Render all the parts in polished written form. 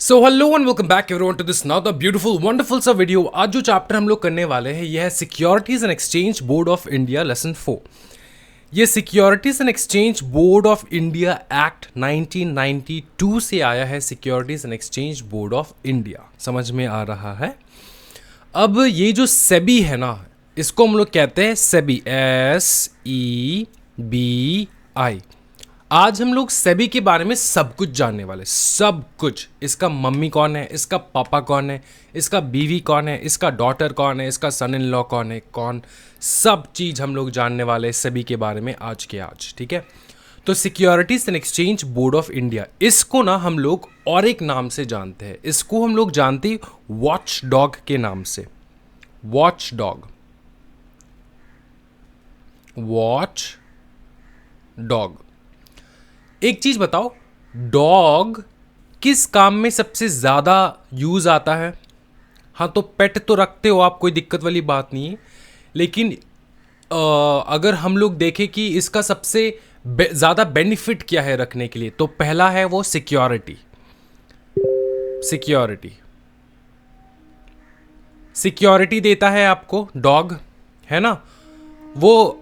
So hello and welcome back everyone to this now the beautiful wonderful सा video. आज जो chapter हम लोग करने वाले हैं यह है securities and exchange board of India lesson 4। ये securities and exchange board of India act 1992 से आया है। Securities and exchange board of India समझ में आ रहा है। अब ये जो सेबी है ना, इसको हम लोग कहते हैं सेबी, SEBI। आज हम लोग सेबी के बारे में सब कुछ जानने वाले, सब कुछ। इसका मम्मी कौन है, इसका पापा कौन है, इसका बीवी कौन है, इसका डॉटर कौन है, इसका सन इन लॉ कौन है, सब चीज़ हम लोग जानने वाले हैं सेबी के बारे में आज के आज। ठीक है, तो securities and exchange board of India, इसको ना हम लोग और एक नाम से जानते हैं। इसको हम लोग जानते वॉच डॉग के नाम से। Watch dog, watch dog. एक चीज बताओ, डॉग किस काम में सबसे ज्यादा यूज आता है? हाँ, तो पेट तो रखते हो आप, कोई दिक्कत वाली बात नहीं है, लेकिन अगर हम लोग देखें कि इसका सबसे ज्यादा बेनिफिट क्या है रखने के लिए, तो पहला है वो सिक्योरिटी। सिक्योरिटी सिक्योरिटी देता है आपको डॉग, है ना। वो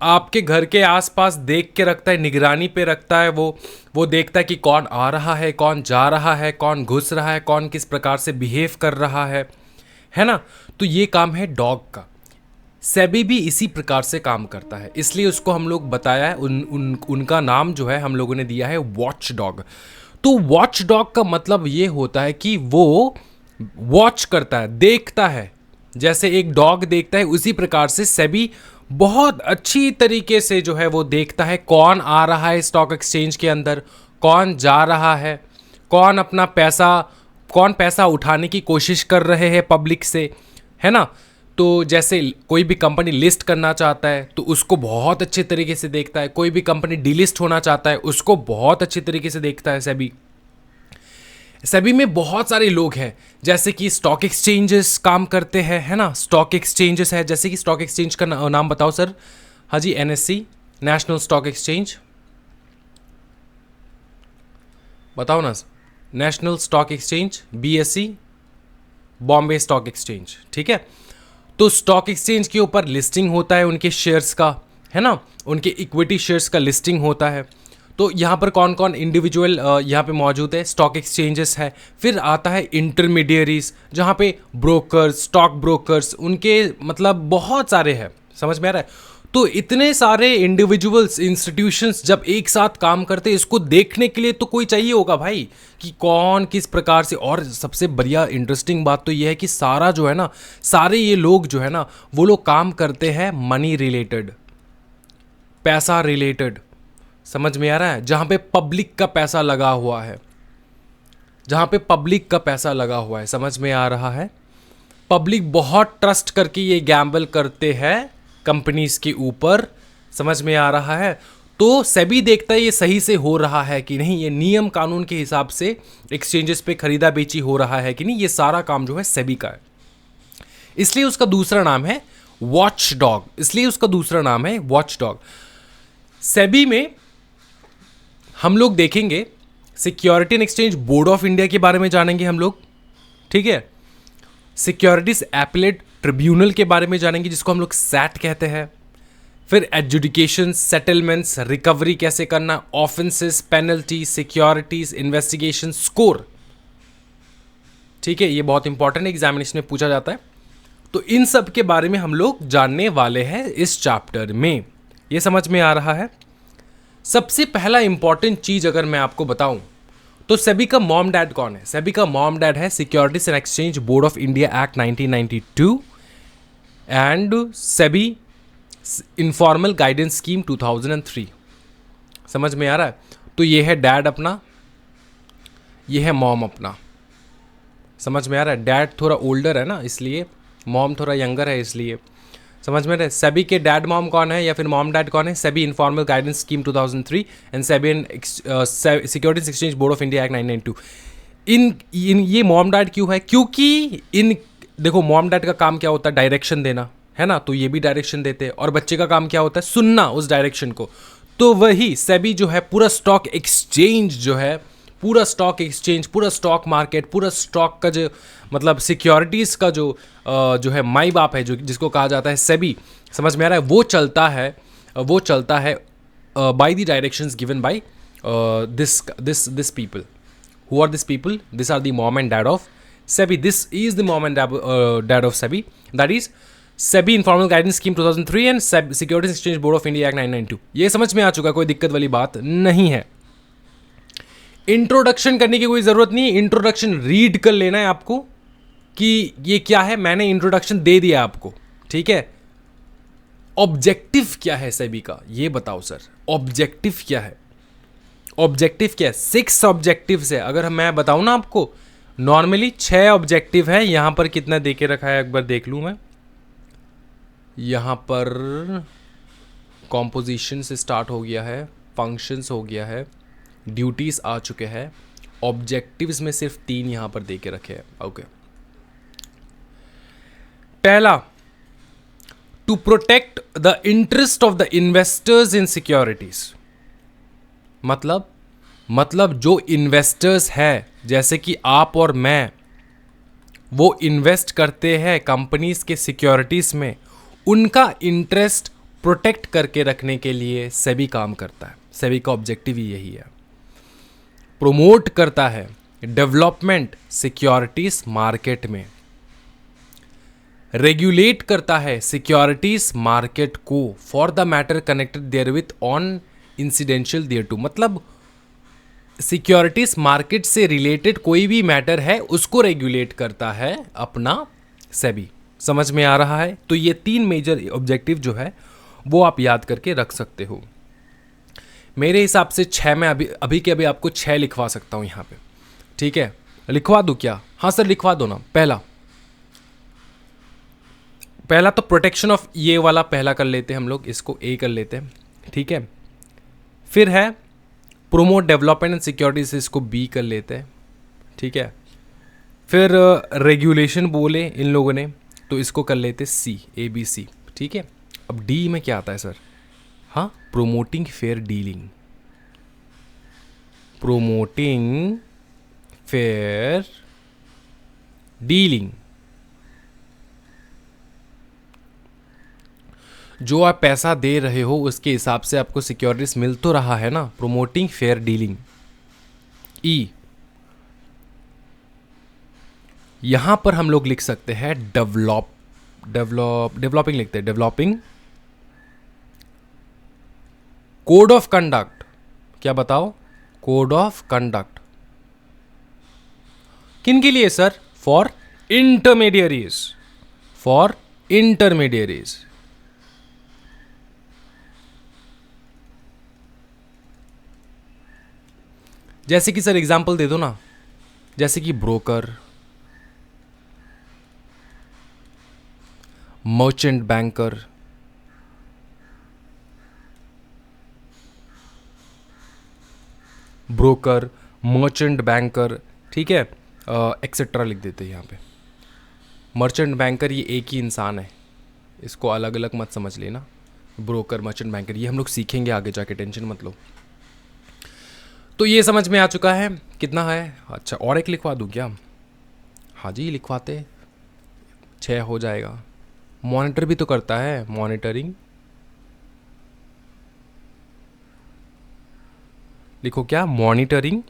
आपके घर के आसपास देख के रखता है, निगरानी पे रखता है। वो देखता है कि कौन आ रहा है, कौन जा रहा है, कौन घुस रहा है, कौन किस प्रकार से बिहेव कर रहा है ना। तो ये काम है डॉग का। सेबी भी इसी प्रकार से काम करता है, इसलिए उसको हम लोग बताया है, उनका नाम जो है हम लोगों ने दिया है वॉच डॉग। तो वॉच डॉग का मतलब ये होता है कि वो वॉच करता है, देखता है। जैसे एक डॉग देखता है, उसी प्रकार से सेबी बहुत अच्छी तरीके से जो है वो देखता है कौन आ रहा है स्टॉक एक्सचेंज के अंदर, कौन जा रहा है, कौन पैसा उठाने की कोशिश कर रहे हैं पब्लिक से, है ना। तो जैसे कोई भी कंपनी लिस्ट करना चाहता है तो उसको बहुत अच्छे तरीके से देखता है। कोई भी कंपनी डीलिस्ट होना चाहता है उसको बहुत अच्छे तरीके से देखता है सेबी। सेबी में बहुत सारे लोग हैं, जैसे कि स्टॉक एक्सचेंजेस काम करते हैं, है ना। स्टॉक एक्सचेंजेस है, जैसे कि स्टॉक एक्सचेंज का नाम बताओ सर। हाँ जी, NSE, नेशनल स्टॉक एक्सचेंज, बताओ ना। National stock exchange, BSE, Bombay stock exchange. ठीक है, तो स्टॉक एक्सचेंज के ऊपर लिस्टिंग होता है उनके शेयर्स का, है ना। उनके इक्विटी शेयर्स का लिस्टिंग होता है। तो यहाँ पर कौन कौन इंडिविजुअल यहाँ पे मौजूद है? स्टॉक एक्सचेंजेस है। फिर आता है इंटरमीडियरीज, जहाँ पे ब्रोकर्स, स्टॉक ब्रोकर्स, उनके मतलब बहुत सारे हैं। समझ में आ रहा है? तो इतने सारे इंडिविजुअल्स, इंस्टीट्यूशंस जब एक साथ काम करते हैं, इसको देखने के लिए तो कोई चाहिए होगा भाई, कि कौन किस प्रकार से। और सबसे बढ़िया इंटरेस्टिंग बात तो ये है कि सारा जो है ना, सारे ये लोग जो है ना, वो लोग काम करते हैं मनी रिलेटेड, पैसा रिलेटेड। समझ में आ रहा है? जहाँ पे पब्लिक का पैसा लगा हुआ है, जहाँ पे पब्लिक का पैसा लगा हुआ है, समझ में आ रहा है? पब्लिक बहुत ट्रस्ट करके ये गैम्बल करते हैं कंपनीज के ऊपर, समझ में आ रहा है? तो सेबी देखता है ये सही से हो रहा है कि नहीं, ये नियम कानून के हिसाब से एक्सचेंजेस पे खरीदा बेची हो रहा है कि नहीं। ये सारा काम जो है सेबी का है, इसलिए उसका दूसरा नाम है वॉच डॉग। इसलिए उसका दूसरा नाम है वॉच डॉग। सेबी में हम लोग देखेंगे security and exchange board of India के बारे में जानेंगे हम लोग, ठीक है। सिक्योरिटीज एपेलेट ट्रिब्यूनल के बारे में जानेंगे, जिसको हम लोग सैट कहते हैं। फिर एडजुडिकेशन, सेटलमेंट्स, रिकवरी कैसे करना, offences, penalty, securities, investigation, score. ठीक है, ये बहुत इंपॉर्टेंट एग्जामिनेशन में पूछा जाता है। तो इन सब के बारे में हम लोग जानने वाले हैं इस चैप्टर में। ये समझ में आ रहा है? सबसे पहला इंपॉर्टेंट चीज अगर मैं आपको बताऊं, तो सेबी का मॉम डैड कौन है? सेबी का मॉम डैड है securities and exchange board of India act 1992 and SEBI informal guidance scheme 2003। समझ में आ रहा है? तो ये है डैड अपना, ये है मॉम अपना। समझ में आ रहा है? डैड थोड़ा ओल्डर है ना, इसलिए मॉम थोड़ा यंगर है, इसलिए। समझ में रहे? सेबी के डैड मॉम कौन है या फिर मॉम डैड कौन है? SEBI informal guidance scheme 2003 and SEBI securities exchange board of India act 1992। इन ये मॉम डैड क्यों है? क्योंकि देखो, मॉम डैड का काम क्या होता है? डायरेक्शन देना, है ना। तो ये भी डायरेक्शन देते हैं, और बच्चे का काम क्या होता है? सुनना उस डायरेक्शन को। तो वही सेबी जो है पूरा स्टॉक एक्सचेंज जो है पूरा स्टॉक एक्सचेंज, पूरा स्टॉक मार्केट, पूरा स्टॉक का जो मतलब सिक्योरिटीज़ का जो है माई बाप है, जो जिसको कहा जाता है सेबी, समझ में आ रहा है, वो चलता है by the directions given by this people. Who are these people? These are the mom and dad of SEBI. This is the mom and dad of SEBI. That is SEBI Informal Guidance Scheme 2003 and Securities Exchange Board of India Act 1992. ये समझ में आ चुका, कोई दिक्कत वाली बात नहीं है. इंट्रोडक्शन करने की कोई ज़रूरत नहीं है. इंट्रोडक्शन रीड कर लेना है आपको कि ये क्या है. मैंने इंट्रोडक्शन दे दिया आपको, ठीक है. ऑब्जेक्टिव क्या है सेबी का, ये बताओ सर. ऑब्जेक्टिव क्या है? ऑब्जेक्टिव क्या है? 6 ऑब्जेक्टिव्स है. अगर मैं बताऊं ना आपको, नॉर्मली 6 ऑब्जेक्टिव है. यहां पर कितना दे के रखा है एक बार देख लूं मैं. यहां पर कॉम्पोजिशन से स्टार्ट हो गया है, फंक्शंस हो गया है, ड्यूटीज आ चुके हैं. ऑब्जेक्टिव्स में सिर्फ 3 यहां पर दे के रखे हैं. ओके. पहला, to protect the interest of the investors in securities. मतलब जो इन्वेस्टर्स है, जैसे कि आप और मैं, वो इन्वेस्ट करते हैं कंपनीज के सिक्योरिटीज में, उनका इंटरेस्ट प्रोटेक्ट करके रखने के लिए सेबी काम करता है. सेबी का ऑब्जेक्टिव ही यही है. प्रोमोट करता है डेवलपमेंट सिक्योरिटीज मार्केट में, रेगुलेट करता है सिक्योरिटीज मार्केट को for the matter connected therewith on incidental thereto. मतलब सिक्योरिटीज मार्केट से रिलेटेड कोई भी मैटर है उसको रेगुलेट करता है अपना सेबी. समझ में आ रहा है? तो ये 3 मेजर ऑब्जेक्टिव जो है वो आप याद करके रख सकते हो. मेरे हिसाब से 6 में अभी के अभी आपको 6 लिखवा सकता हूं यहां पे, ठीक है. लिखवा दूं क्या? हाँ सर लिखवा दो ना. पहला तो प्रोटेक्शन ऑफ, ये वाला पहला कर लेते हैं हम लोग, इसको ए कर लेते हैं, ठीक है. फिर है प्रोमोट डेवलपमेंट एंड सिक्योरिटीज, इसको बी कर लेते हैं, ठीक है. फिर रेगुलेशन बोले इन लोगों ने, तो इसको कर लेते सी, ए बी सी, ठीक है. अब डी में क्या आता है सर? हाँ, promoting fair dealing. Promoting fair dealing. जो आप पैसा दे रहे हो उसके हिसाब से आपको सिक्योरिटीज मिल तो रहा है ना. Promoting fair dealing. ई, यहां पर हम लोग लिख सकते हैं डेवलपिंग लिखते हैं. Developing code of conduct. क्या बताओ? Code of conduct. किन के लिए sir? For intermediaries. For intermediaries. जैसे कि सर एग्जाम्पल दे दो ना. जैसे कि broker, merchant banker, broker, merchant banker, ठीक है, एक्सेट्रा लिख देते हैं यहाँ पे. मर्चेंट बैंकर ये एक ही इंसान है, इसको अलग अलग मत समझ लेना. ब्रोकर, मर्चेंट बैंकर, ये हम लोग सीखेंगे आगे जाके, टेंशन मत लो. तो ये समझ में आ चुका है. कितना है? अच्छा, और एक लिखवा दूँ क्या? हाँ जी लिखवाते, 6 हो जाएगा. मॉनिटर भी तो करता है, मॉनिटरिंग. लिखो क्या? Monitoring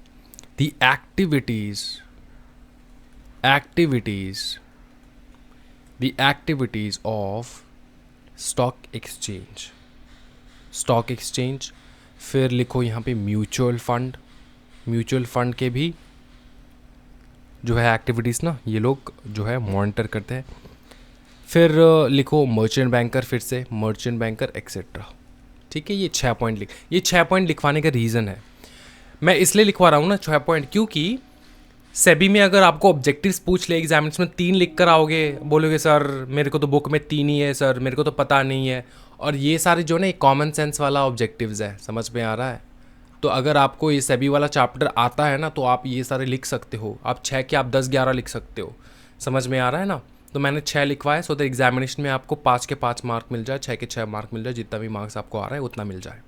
the activities of stock exchange. फिर लिखो यहाँ पे म्यूचुअल फंड के भी जो है एक्टिविटीज़ ना, ये लोग जो है मॉनिटर करते हैं. फिर लिखो मर्चेंट बैंकर, फिर से मर्चेंट बैंकर एक्सेट्रा, ठीक है. ये 6 पॉइंट ये 6 पॉइंट लिखवाने का रीज़न है. मैं इसलिए लिखवा रहा हूँ ना 6 पॉइंट, क्योंकि सेबी में अगर आपको ऑब्जेक्टिव्स पूछ ले एग्जामिनेशन में, 3 लिख कर आओगे, बोलोगे सर मेरे को तो बुक में 3 ही है सर, मेरे को तो पता नहीं है. और ये सारे जो ना कॉमन सेंस वाला ऑब्जेक्टिव्स है, समझ में आ रहा है. तो अगर आपको ये सेबी वाला चैप्टर आता है ना, तो आप ये सारे लिख सकते हो. आप 6 के आप 10-11 लिख सकते हो. समझ में आ रहा है ना. तो मैंने 6 लिखवाए सो द एग्जामिनेशन में आपको 5 के 5 मार्क मिल जाए, 6 के 6 मार्क मिल जाए, जितना भी मार्क्स आपको आ रहा है उतना मिल जाए.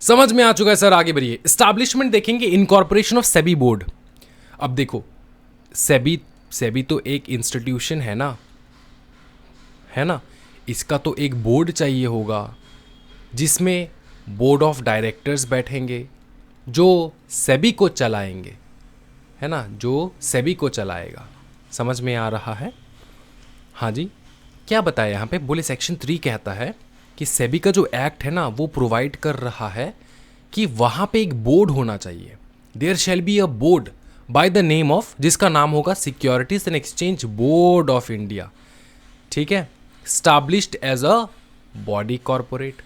समझ में आ चुका है सर, आगे बढ़िए। एस्टैब्लिशमेंट देखेंगे, इनकॉर्पोरेशन ऑफ सेबी बोर्ड। अब देखो, सेबी सेबी तो एक इंस्टीट्यूशन है ना, है ना। इसका तो एक बोर्ड चाहिए होगा जिसमें बोर्ड ऑफ डायरेक्टर्स बैठेंगे जो सेबी को चलाएंगे, है ना, जो सेबी को चलाएगा। समझ में आ रहा है? हाँ जी। क्या बताया यहाँ पे, बोले सेक्शन 3 कहता है कि सेबी का जो एक्ट है ना वो प्रोवाइड कर रहा है कि वहाँ पे एक बोर्ड होना चाहिए। There shall be a board by the name of, जिसका नाम होगा securities and exchange board of India. ठीक है, established as a body corporate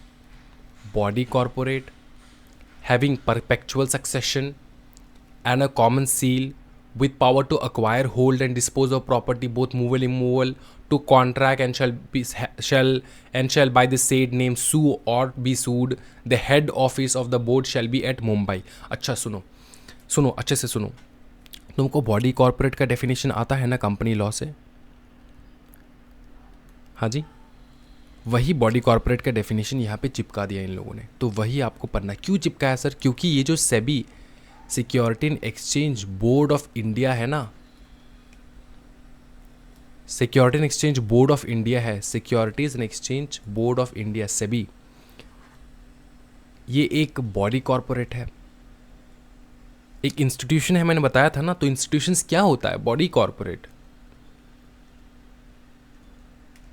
having perpetual succession and a common seal with power to acquire, hold and dispose of property both movable and immovable, to contract and shall by the said name sue or be sued. The head office of the board shall be at Mumbai. अच्छा सुनो अच्छे से सुनो। तुमको body corporate का definition आता है ना कंपनी लॉ से? हाँ जी, वही बॉडी कॉर्पोरेट का डेफिनेशन यहाँ पे चिपका दिया इन लोगों ने, तो वही आपको पढ़ना है। क्यों चिपकाया सर? क्योंकि ये जो SEBI security and exchange board of India है ना, security and exchange board of India है, securities and exchange board of India SEBI, ये एक बॉडी कॉर्पोरेट है, एक इंस्टीट्यूशन है। मैंने बताया था ना, तो इंस्टीट्यूशंस क्या होता है? Body corporate.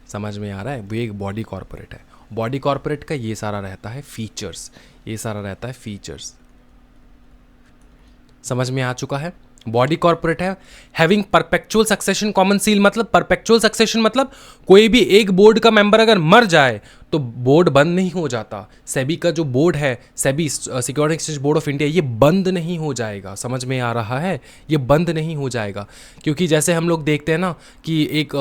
समझ में आ रहा है? वो एक बॉडी कॉर्पोरेट है। बॉडी कॉर्पोरेट का ये सारा रहता है फीचर्स, ये सारा रहता है फीचर्स। समझ में आ चुका है? बॉडी कॉर्पोरेट है, having perpetual succession common seal. मतलब परपेचुअल सक्सेशन मतलब कोई भी एक बोर्ड का मेंबर अगर मर जाए तो बोर्ड बंद नहीं हो जाता। सेबी का जो बोर्ड है, SEBI security exchange board of India, ये बंद नहीं हो जाएगा। समझ में आ रहा है? ये बंद नहीं हो जाएगा, क्योंकि जैसे हम लोग देखते हैं ना कि एक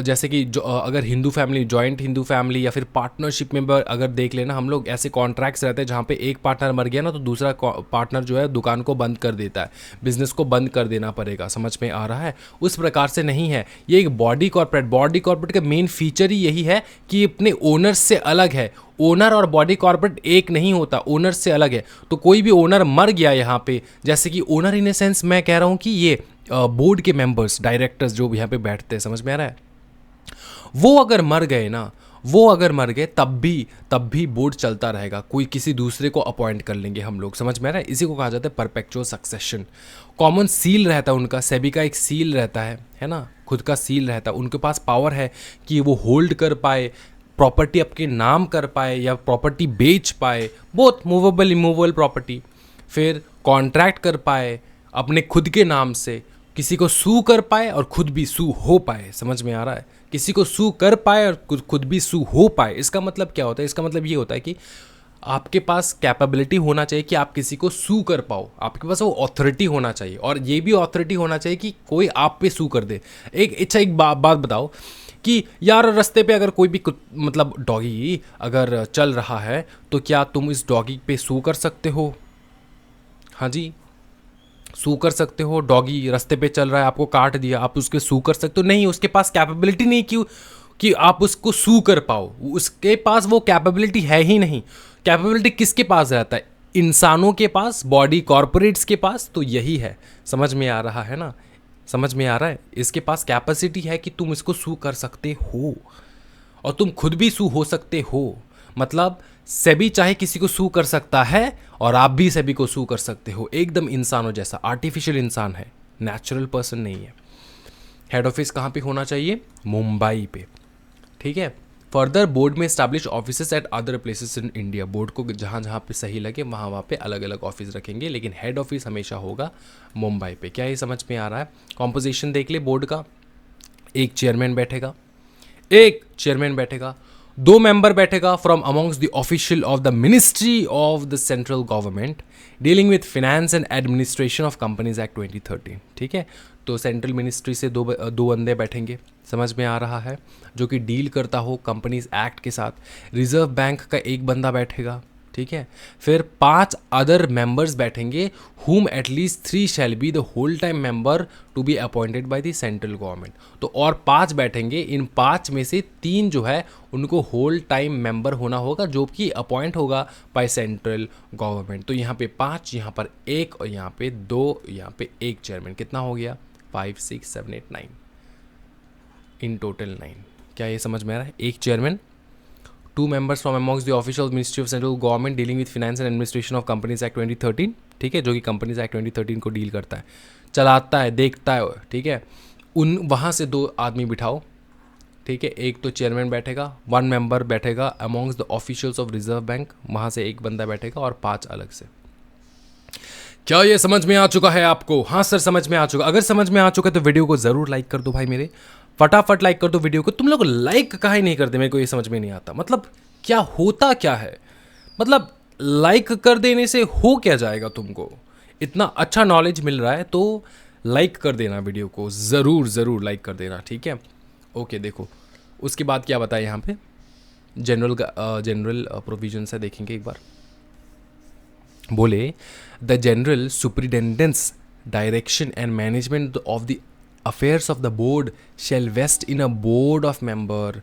जैसे कि अगर Hindu family, joint Hindu family या फिर पार्टनरशिप में अगर देख लेना हम लोग, ऐसे कॉन्ट्रैक्ट्स रहते हैं जहाँ पे एक पार्टनर मर गया ना तो दूसरा पार्टनर जो है दुकान को बंद कर देता है, बिजनेस को बंद कर देना पड़ेगा। समझ में आ रहा है? उस प्रकार से नहीं है ये एक बॉडी कॉर्पोरेट का मेन फीचर ही यही है कि अपने ओनर से अलग है। ओनर और बॉडी कॉर्पोरेट एक नहीं होता, ओनर से अलग है। तो कोई भी ओनर मर गया यहाँ पे, जैसे कि ओनर इन ए सेंस मैं कह रहा हूँ कि ये बोर्ड के मेंबर्स, डायरेक्टर्स जो यहाँ पे बैठते हैं, समझ में आ रहा है, वो अगर मर गए ना, वो अगर मर गए तब भी बोर्ड चलता रहेगा। कोई किसी दूसरे को अपॉइंट कर लेंगे हम लोग। समझ में आ रहा है? इसी को कहा जाता है परपेचुअल सक्सेशन। कॉमन सील रहता है उनका, सेबी का एक सील रहता है ना, खुद का सील रहता है। उनके पास पावर है कि वो होल्ड कर पाए, प्रॉपर्टी आपके नाम कर पाए या प्रॉपर्टी बेच पाए, बोथ मूवेबल इमूवेबल प्रॉपर्टी, फिर कॉन्ट्रैक्ट कर पाए अपने खुद के नाम से, किसी को सू कर पाए और खुद भी सू हो पाए। समझ में आ रहा है? किसी को सू कर पाए और खुद भी सू हो पाए। इसका मतलब क्या होता है? इसका मतलब ये होता है कि आपके पास कैपेबिलिटी होना चाहिए कि आप किसी को सू कर पाओ, आपके पास वो ऑथोरिटी होना चाहिए, और ये भी ऑथोरिटी होना चाहिए कि कोई आप पे सू कर दे। एक बात बताओ कि यार रास्ते पे अगर कोई भी मतलब डॉगी अगर चल रहा है तो क्या तुम इस डॉगी पे सू कर सकते हो? हाँ जी, सू कर सकते हो। डॉगी रास्ते पे चल रहा है, आपको काट दिया, आप उसके सू कर सकते हो? नहीं, उसके पास कैपेबिलिटी नहीं कि आप उसको सू कर पाओ। उसके पास वो कैपेबिलिटी है ही नहीं। कैपेबिलिटी किसके पास रहता है? इंसानों के पास, बॉडी कॉर्पोरेट्स के पास। तो यही है। समझ में आ रहा है ना? समझ में आ रहा है? इसके पास कैपेसिटी है कि तुम इसको सू कर सकते हो और तुम खुद भी सू हो सकते हो। मतलब सेबी चाहे किसी को सू कर सकता है और आप भी सेबी को सू कर सकते हो, एकदम इंसानों जैसा। आर्टिफिशियल इंसान है, नेचुरल पर्सन नहीं है। हेड ऑफिस कहाँ पे होना चाहिए? मुंबई पे। ठीक है। फर्दर बोर्ड में establish offices eight other places in India. Board को जहाँ जहाँ पे सही लगे वहाँ पे अलग अलग ऑफिस रखेंगे, लेकिन हेड ऑफिस हमेशा होगा मुंबई पे। क्या ये समझ में आ रहा है? कॉम्पोजिशन देख ले बोर्ड का। एक चेयरमैन बैठेगा, 2 मेंबर बैठेगा from amongst the official of the ministry of the central government dealing with finance and administration of companies act 2013। ठीक है, तो सेंट्रल मिनिस्ट्री से दो बंदे बैठेंगे। समझ में आ रहा है? जो कि डील करता हो कंपनीज एक्ट के साथ। रिजर्व बैंक का एक बंदा बैठेगा। ठीक है। फिर 5 अदर मेंबर्स बैठेंगे whom at least 3 shall be the whole time member to be appointed by the central government। तो और 5 बैठेंगे, इन 5 में से 3 जो है उनको होल टाइम मेंबर होना होगा जो कि अपॉइंट होगा बाय सेंट्रल गवर्नमेंट। तो यहाँ पे 5, यहाँ पर 1 और यहाँ पे 2, यहाँ पे 1 चेयरमैन। कितना हो गया? 5 6 7 8 9, इन टोटल 9। क्या ये समझ में आ रहा है? एक chairman, 2 members from amongst the official ministry of central government dealing with finance and administration of companies act 2013, ठीक है, जो कि कंपनीज एक्ट 2013 को डील करता है, चलाता है, देखता है, ठीक है। उन वहाँ से 2 आदमी बिठाओ, ठीक है। एक तो चेयरमैन बैठेगा, 1 member बैठेगा amongst the officials of reserve bank, वहाँ से एक बंदा बैठेगा और 5 अलग से। क्या ये समझ में आ चुका है आपको? हाँ सर समझ में आ चुका। अगर समझ में आ चुका है तो वीडियो को ज़रूर लाइक कर दो भाई मेरे, फटाफट लाइक कर दो वीडियो को। तुम लोग लाइक काहे नहीं करते? मेरे को ये समझ में नहीं आता। मतलब क्या होता क्या है? मतलब लाइक कर देने से हो क्या जाएगा? तुमको इतना अच्छा नॉलेज मिल रहा है तो लाइक कर देना वीडियो को, ज़रूर ज़रूर लाइक कर देना, ठीक है। ओके देखो उसके बाद क्या बताया यहाँ पे, जनरल प्रोविजंस है, देखेंगे एक बार। बोले the general superintendence direction and management of the affairs of the board shall vest in a board of member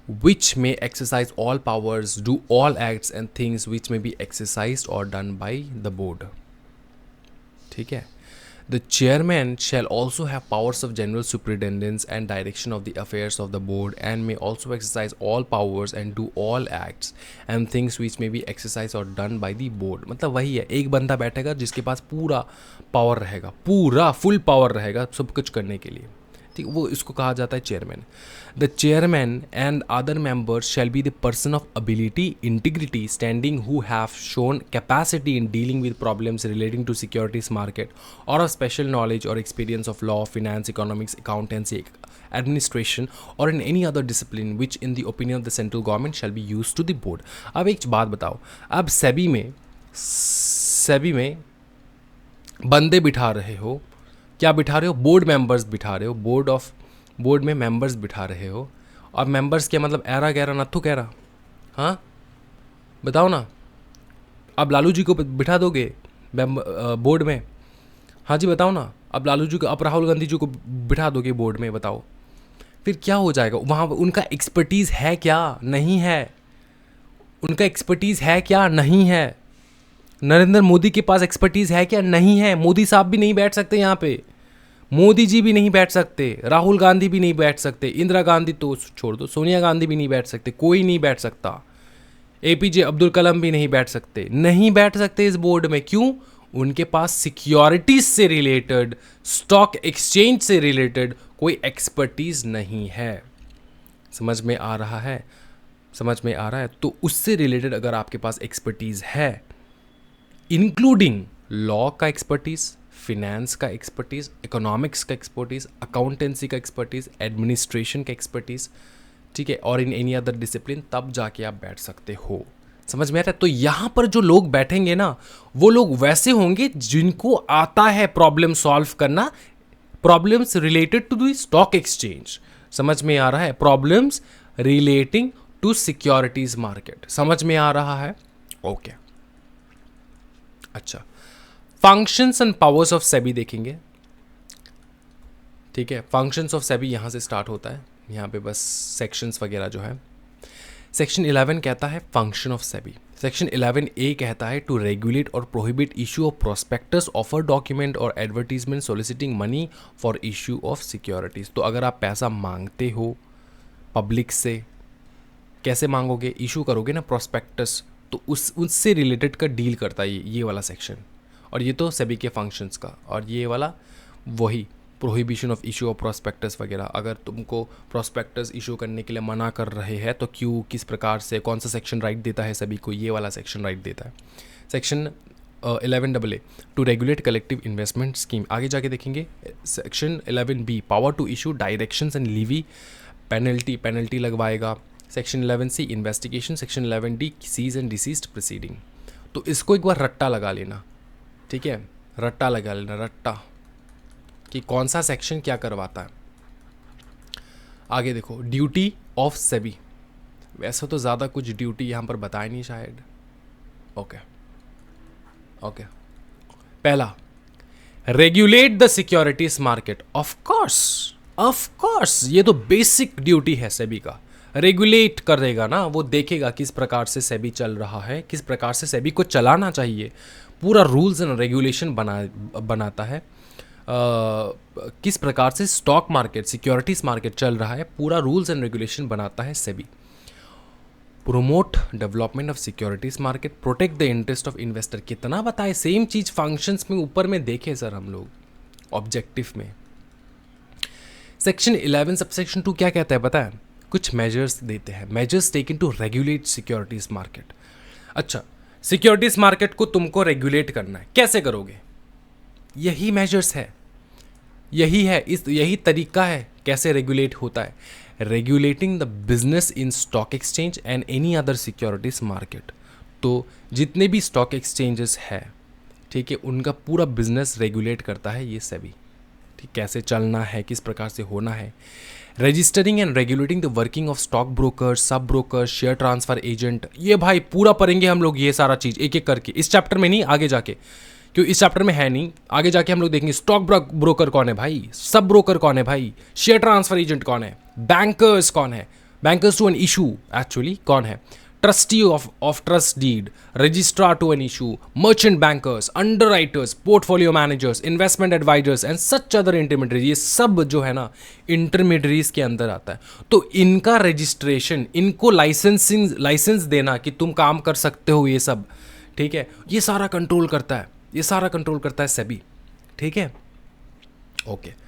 which may exercise all powers, do all acts and things which may be exercised or done by the board, ठीक है। The chairman shall also have powers of general superintendence and direction of the affairs of the board and may also exercise all powers and do all acts and things which may be exercised or done by the board। मतलब वही है, एक बंदा बैठेगा जिसके पास पूरा power रहेगा, पूरा फुल पावर रहेगा सब कुछ करने के लिए, ठीक। वो इसको कहा जाता है chairman. The chairman and other members shall be the person of ability, integrity, standing who have shown capacity in dealing with problems relating to securities market और ऑफ स्पेशल नॉलेज और experience of law, finance, economics, accountancy, administration और in any other discipline which in the opinion of the central government shall be use to the board. अब एक बात बताओ, अब सेबी में बंदे बिठा रहे हो, क्या बिठा रहे हो? बोर्ड मेंबर्स बिठा रहे हो, बोर्ड में मेंबर्स बिठा रहे हो। और मेंबर्स क्या मतलब? ऐरा गैरा नत्थु कह रहा, हाँ बताओ ना। अब लालू जी को बिठा दोगे बोर्ड में? हाँ जी बताओ ना। अब लालू जी को, अब राहुल गांधी जी को बिठा दोगे बोर्ड में, बताओ फिर क्या हो जाएगा? वहाँ उनका एक्सपर्टीज़ है क्या? नहीं है। उनका एक्सपर्टीज़ है क्या? नहीं है। नरेंद्र मोदी के पास एक्सपर्टीज़ है क्या? नहीं है। मोदी साहब भी नहीं बैठ सकते यहाँ पे, मोदी जी भी नहीं बैठ सकते, राहुल गांधी भी नहीं बैठ सकते, इंदिरा गांधी तो छोड़ दो, सोनिया गांधी भी नहीं बैठ सकते, कोई नहीं बैठ सकता, एपीजे अब्दुल कलाम भी नहीं बैठ सकते, नहीं बैठ सकते इस बोर्ड में। क्यों? उनके पास सिक्योरिटीज से रिलेटेड, स्टॉक एक्सचेंज से रिलेटेड कोई एक्सपर्टीज नहीं है। समझ में आ रहा है? समझ में आ रहा है? तो उससे रिलेटेड अगर आपके पास एक्सपर्टीज है, इंक्लूडिंग लॉ का एक्सपर्टीज, फिनेंस का एक्सपर्टीज, इकोनॉमिक्स का एक्सपर्टीज, अकाउंटेंसी का एक्सपर्टीज, एडमिनिस्ट्रेशन का एक्सपर्टीज, ठीक है, और इन एनी अदर डिसिप्लिन, तब जाके आप बैठ सकते हो। समझ में आता है? तो यहाँ पर जो लोग बैठेंगे ना, वो लोग वैसे होंगे जिनको आता है प्रॉब्लम सॉल्व करना, problems related to the stock exchange. समझ में आ रहा है? Problems relating to securities market. समझ में आ रहा है? ओके अच्छा, functions and powers of SEBI देखेंगे, ठीक है। फंक्शंस ऑफ सेबी यहाँ से स्टार्ट होता है, यहाँ पे बस सेक्शंस वगैरह जो है। सेक्शन 11 कहता है function of SEBI. Section 11A कहता है टू रेगुलेट और prohibit issue of prospectus, offer document और advertisement soliciting money for issue of securities. तो अगर आप पैसा मांगते हो पब्लिक से, कैसे मांगोगे? इशू करोगे ना प्रोस्पेक्टस, तो उससे रिलेटेड का डील करता है ये वाला सेक्शन। और ये तो सेबी के फंक्शंस का, और ये वाला वही prohibition of issue of prospectus वगैरह। अगर तुमको प्रोस्पेक्टस इशू करने के लिए मना कर रहे हैं तो क्यों, किस प्रकार से, कौन सा सेक्शन राइट देता है सभी को? ये वाला सेक्शन राइट देता है। Section 11AA to regulate collective investment scheme. आगे जाके देखेंगे section 11B power to issue directions and levy, penalty लगवाएगा। Section 11C investigation. Section 11D cease and desist proceeding. तो इसको एक बार रट्टा लगा लेना, ठीक है, रट्टा लगा लेना, रट्टा, कि कौन सा सेक्शन क्या करवाता है। आगे देखो ड्यूटी ऑफ सेबी। वैसे तो ज़्यादा कुछ ड्यूटी यहाँ पर बताया नहीं शायद, ओके ओके। पहला, regulate the securities market. Of course ये तो बेसिक ड्यूटी है सेबी का। रेगुलेट करेगा ना, वो देखेगा किस प्रकार से सेबी चल रहा है, किस प्रकार से सेबी को चलाना चाहिए, पूरा रूल्स एंड रेगुलेशन बनाता है। किस प्रकार से स्टॉक मार्केट, सिक्योरिटीज मार्केट चल रहा है, पूरा रूल्स एंड रेगुलेशन बनाता है SEBI. Promote development of securities market, protect the interest of investor. कितना बताए, सेम चीज फंक्शंस में ऊपर में देखे सर हम लोग ऑब्जेक्टिव में। सेक्शन 11 सबसेक्शन 2 क्या कहता है पता है? कुछ मेजर्स देते हैं, measures taken to regulate securities market. अच्छा, सिक्योरिटीज मार्केट को तुमको रेगुलेट करना है, कैसे करोगे? यही मेजर्स है, यही तरीका है कैसे रेगुलेट होता है। Regulating the business in stock exchange and any other securities market. तो जितने भी स्टॉक एक्सचेंजेस है, ठीक है, उनका पूरा बिजनेस रेगुलेट करता है ये सेबी। ठीक, कैसे चलना है, किस प्रकार से होना है। Registering and regulating the working of stock broker, sub broker, share transfer agent. ये भाई पूरा पढ़ेंगे हम लोग, ये सारा चीज़ एक एक करके, इस चैप्टर में नहीं, आगे जाके, क्यों इस चैप्टर में है नहीं, आगे जाके हम लोग देखेंगे स्टॉक ब्रोकर कौन है भाई, सब ब्रोकर कौन है भाई, शेयर ट्रांसफर एजेंट कौन है, बैंकर्स कौन है, bankers to an issue actually कौन है, trustee of trust deed, registrar to an issue, merchant bankers, underwriters, portfolio managers, investment advisers and such other intermediary. ये सब जो है ना इंटरमीडियरीज के अंदर आता है। तो इनका रजिस्ट्रेशन, इनको लाइसेंस देना कि तुम काम कर सकते हो ये सब, ठीक है, ये सारा कंट्रोल करता है, ये सारा कंट्रोल करता है सेबी। ठीक है, ओके।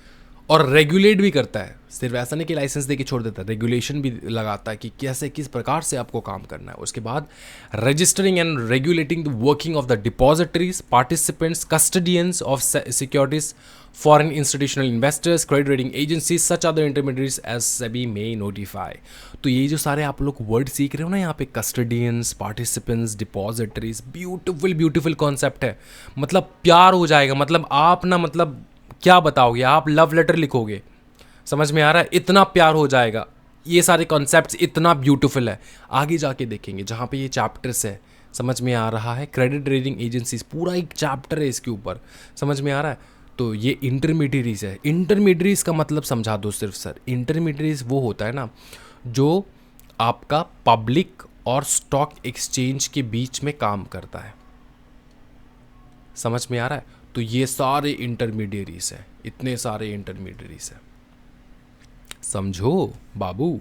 और रेगुलेट भी करता है, सिर्फ ऐसा नहीं कि लाइसेंस देके छोड़ देता है, रेगुलेशन भी लगाता है कि कैसे, किस प्रकार से आपको काम करना है। उसके बाद registering and regulating the working of the depositories, participants, custodians of securities, foreign institutional investors, credit rating agencies, such other intermediaries as SEBI may notify. तो ये जो सारे आप लोग वर्ड सीख रहे हो ना यहाँ पे, कस्टडियंस, पार्टिसिपेंट्स, डिपॉजिटरीज, ब्यूटिफुल कॉन्सेप्ट है। मतलब प्यार हो जाएगा, मतलब आप ना, मतलब क्या बताओगे, आप लव लेटर लिखोगे, समझ में आ रहा है, इतना प्यार हो जाएगा। ये सारे कॉन्सेप्ट्स इतना ब्यूटीफुल है, आगे जाके देखेंगे जहाँ पे ये चैप्टर्स है, समझ में आ रहा है। क्रेडिट रेटिंग एजेंसीज पूरा एक चैप्टर है इसके ऊपर, समझ में आ रहा है। तो ये इंटरमीडियरीज है। इंटरमीडियरीज का मतलब समझा दो सिर्फ सर। इंटरमीडियरीज वो होता है ना जो आपका पब्लिक और स्टॉक एक्सचेंज के बीच में काम करता है, समझ में आ रहा है। तो ये सारे इंटरमीडियरीज हैं, इतने सारे इंटरमीडियरीज हैं, समझो बाबू।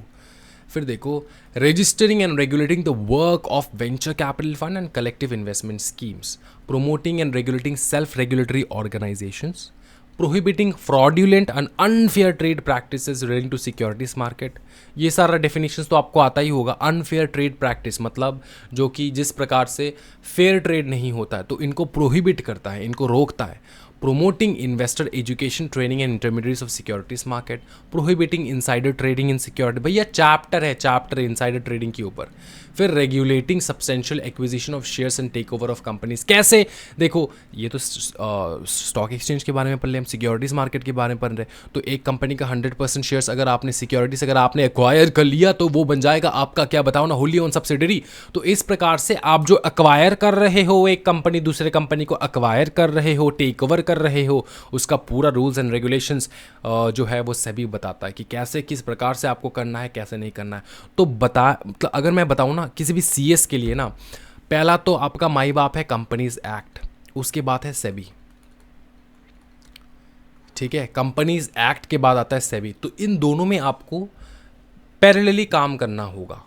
फिर देखो, registering and regulating the work of venture capital fund and collective investment schemes, promoting and regulating self regulatory organisations, prohibiting fraudulent and unfair trade practices relating to securities market. ये सारा डेफिनेशंस तो आपको आता ही होगा। अनफेयर ट्रेड प्रैक्टिस मतलब जो कि जिस प्रकार से फेयर ट्रेड नहीं होता है, तो इनको प्रोहिबिट करता है, इनको रोकता है। Promoting investor education, training and intermediates of securities market, prohibiting insider trading in security. भैया चैप्टर है, चैप्टर इनसाइडर ट्रेडिंग के ऊपर। फिर regulating substantial acquisition of shares and takeover of companies. कैसे, देखो ये तो स्टॉक एक्सचेंज के बारे में पढ़ रहे हम, सिक्योरिटीज मार्केट के बारे में पढ़ रहे। तो एक कंपनी का 100% शेयर्स अगर आपने सिक्योरिटीज अगर आपने एक्वायर कर लिया तो वो बन जाएगा आपका, क्या बताओ ना, होली ओन सब्सिडरी। तो इस प्रकार से आप जो एक्वायर कर रहे हो, एक कंपनी दूसरे कंपनी को एक्वायर कर रहे हो, टेक ओवर कर रहे हो, उसका पूरा रूल्स एंड रेगुलेशंस जो है वो सेबी बताता है कि कैसे, किस प्रकार से आपको करना है, कैसे नहीं करना है। तो मतलब अगर मैं बताऊं ना किसी भी सीएस के लिए ना, पहला तो आपका माई बाप है कंपनीज एक्ट, उसके बाद है सेबी, ठीक है, कंपनीज एक्ट के बाद आता है सेबी। तो इन दोनों में आपको पैरेलली काम करना होगा,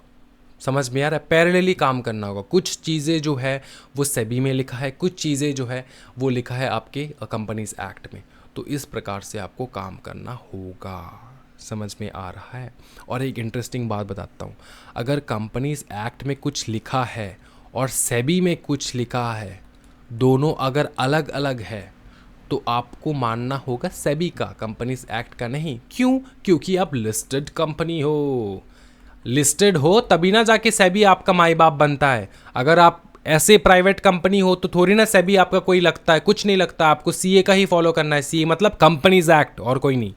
समझ में आ रहा है, पैरेलली काम करना होगा। कुछ चीज़ें जो है वो सेबी में लिखा है, कुछ चीज़ें जो है वो लिखा है आपके कंपनीज एक्ट में। तो इस प्रकार से आपको काम करना होगा, समझ में आ रहा है। और एक इंटरेस्टिंग बात बताता हूँ, अगर कंपनीज एक्ट में कुछ लिखा है और सेबी में कुछ लिखा है, दोनों अगर अलग अलग है तो आपको मानना होगा सेबी का, कंपनीज एक्ट का नहीं। क्यों? क्योंकि आप लिस्टेड कंपनी हो, लिस्टेड हो तभी ना जाके सेबी आपका माई बाप बनता है। अगर आप ऐसे प्राइवेट कंपनी हो तो थोड़ी ना सेबी आपका कोई लगता है, कुछ नहीं लगता। आपको सीए का ही फॉलो करना है, सीए मतलब कंपनीज एक्ट और कोई नहीं।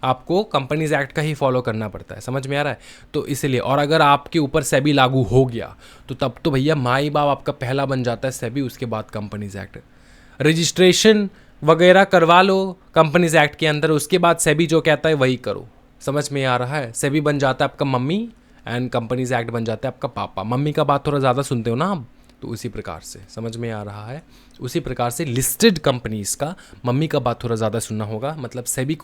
आपको कंपनीज एक्ट का ही फॉलो करना पड़ता है, समझ में आ रहा है। तो इसीलिए, और अगर आपके ऊपर सेबी लागू हो गया तो तब तो भैया माई बाप आपका पहला बन जाता है सेबी, उसके बाद कंपनीज एक्ट। रजिस्ट्रेशन वगैरह करवा लो कंपनीज एक्ट के अंदर, उसके बाद सेबी जो कहता है वही करो, समझ में आ रहा है। सेबी बन जाता है आपका मम्मी एंड कंपनीज एक्ट बन जाता है आपका पापा। मम्मी का बात थोड़ा ज़्यादा सुनते हो ना आप, तो उसी प्रकार से समझ में आ रहा है। उसी प्रकार से लिस्टेड कंपनीज का मम्मी का बात थोड़ा ज़्यादा सुनना होगा, मतलब सेबी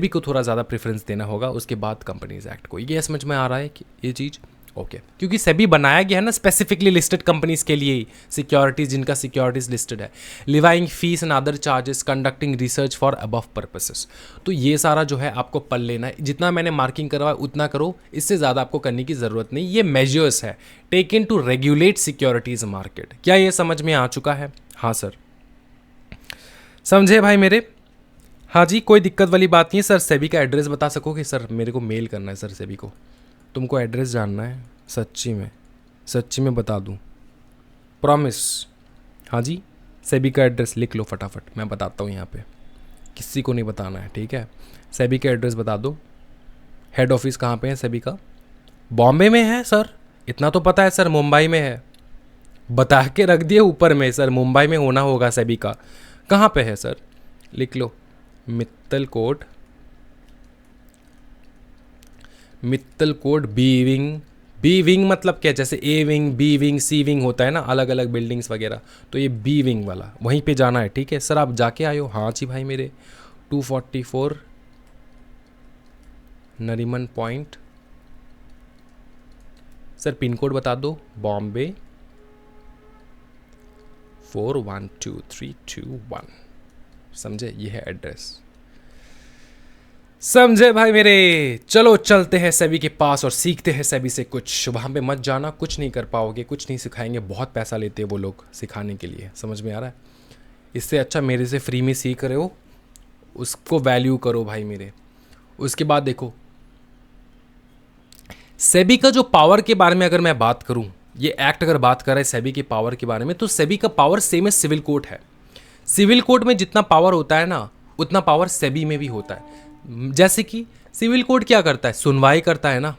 को थोड़ा ज़्यादा प्रेफरेंस देना होगा, उसके बाद कंपनीज एक्ट को। ये समझ में आ रहा है कि ये चीज़ ओके क्योंकि सेबी बनाया गया है ना स्पेसिफिकली लिस्टेड कंपनीज के लिए, सिक्योरिटीज जिनका सिक्योरिटीज लिस्टेड है, levying fees and other charges, conducting research for above purposes. तो ये सारा जो है आपको पढ़ लेना है, जितना मैंने मार्किंग करवाया उतना करो, इससे ज़्यादा आपको करने की ज़रूरत नहीं। ये मेजर्स है taken to regulate securities market. क्या ये समझ में आ चुका है? हाँ सर, समझे भाई मेरे? हाँ जी, कोई दिक्कत वाली बात नहीं है सर। सेबी का एड्रेस बता सकोगे सर? मेरे को मेल करना है सर सेबी को। तुमको एड्रेस जानना है? सच्ची में बता दूं, प्रॉमिस। हाँ जी, सेबी का एड्रेस लिख लो फटाफट, मैं बताता हूँ यहाँ पे, किसी को नहीं बताना है, ठीक है। सेबी का एड्रेस बता दो। हेड ऑफिस कहाँ पे है सेबी का? बॉम्बे में है सर, इतना तो पता है सर। मुंबई में है, बता के रख दिए ऊपर में सर, मुंबई में होना होगा सेबी का। कहाँ पे है सर? लिख लो, मित्तल कोट बी विंग मतलब क्या, जैसे A wing, B wing, C wing होता है ना, अलग अलग बिल्डिंग्स वगैरह, तो ये बी विंग वाला वहीं पे जाना है, ठीक है सर। आप जाके आए हो? हाँ जी भाई मेरे, 244 Nariman point. Sir pin code बता दो, बॉम्बे 412321। समझे? ये है एड्रेस, समझे भाई मेरे? चलो चलते हैं सेबी के पास और सीखते हैं सेबी से कुछ। वहाँ पे मत जाना, कुछ नहीं कर पाओगे, कुछ नहीं सिखाएंगे, बहुत पैसा लेते हैं वो लोग सिखाने के लिए, समझ में आ रहा है? इससे अच्छा मेरे से फ्री में सीख रहे हो, उसको वैल्यू करो भाई मेरे। उसके बाद देखो, सेबी का जो पावर के बारे में अगर मैं बात करूं, ये एक्ट अगर बात कर रहा है सेबी के पावर के बारे में, तो सेबी का पावर सेम है सिविल कोर्ट है। सिविल कोर्ट में जितना पावर होता है ना, उतना पावर सेबी में भी होता है। जैसे कि सिविल कोर्ट क्या करता है? सुनवाई करता है ना,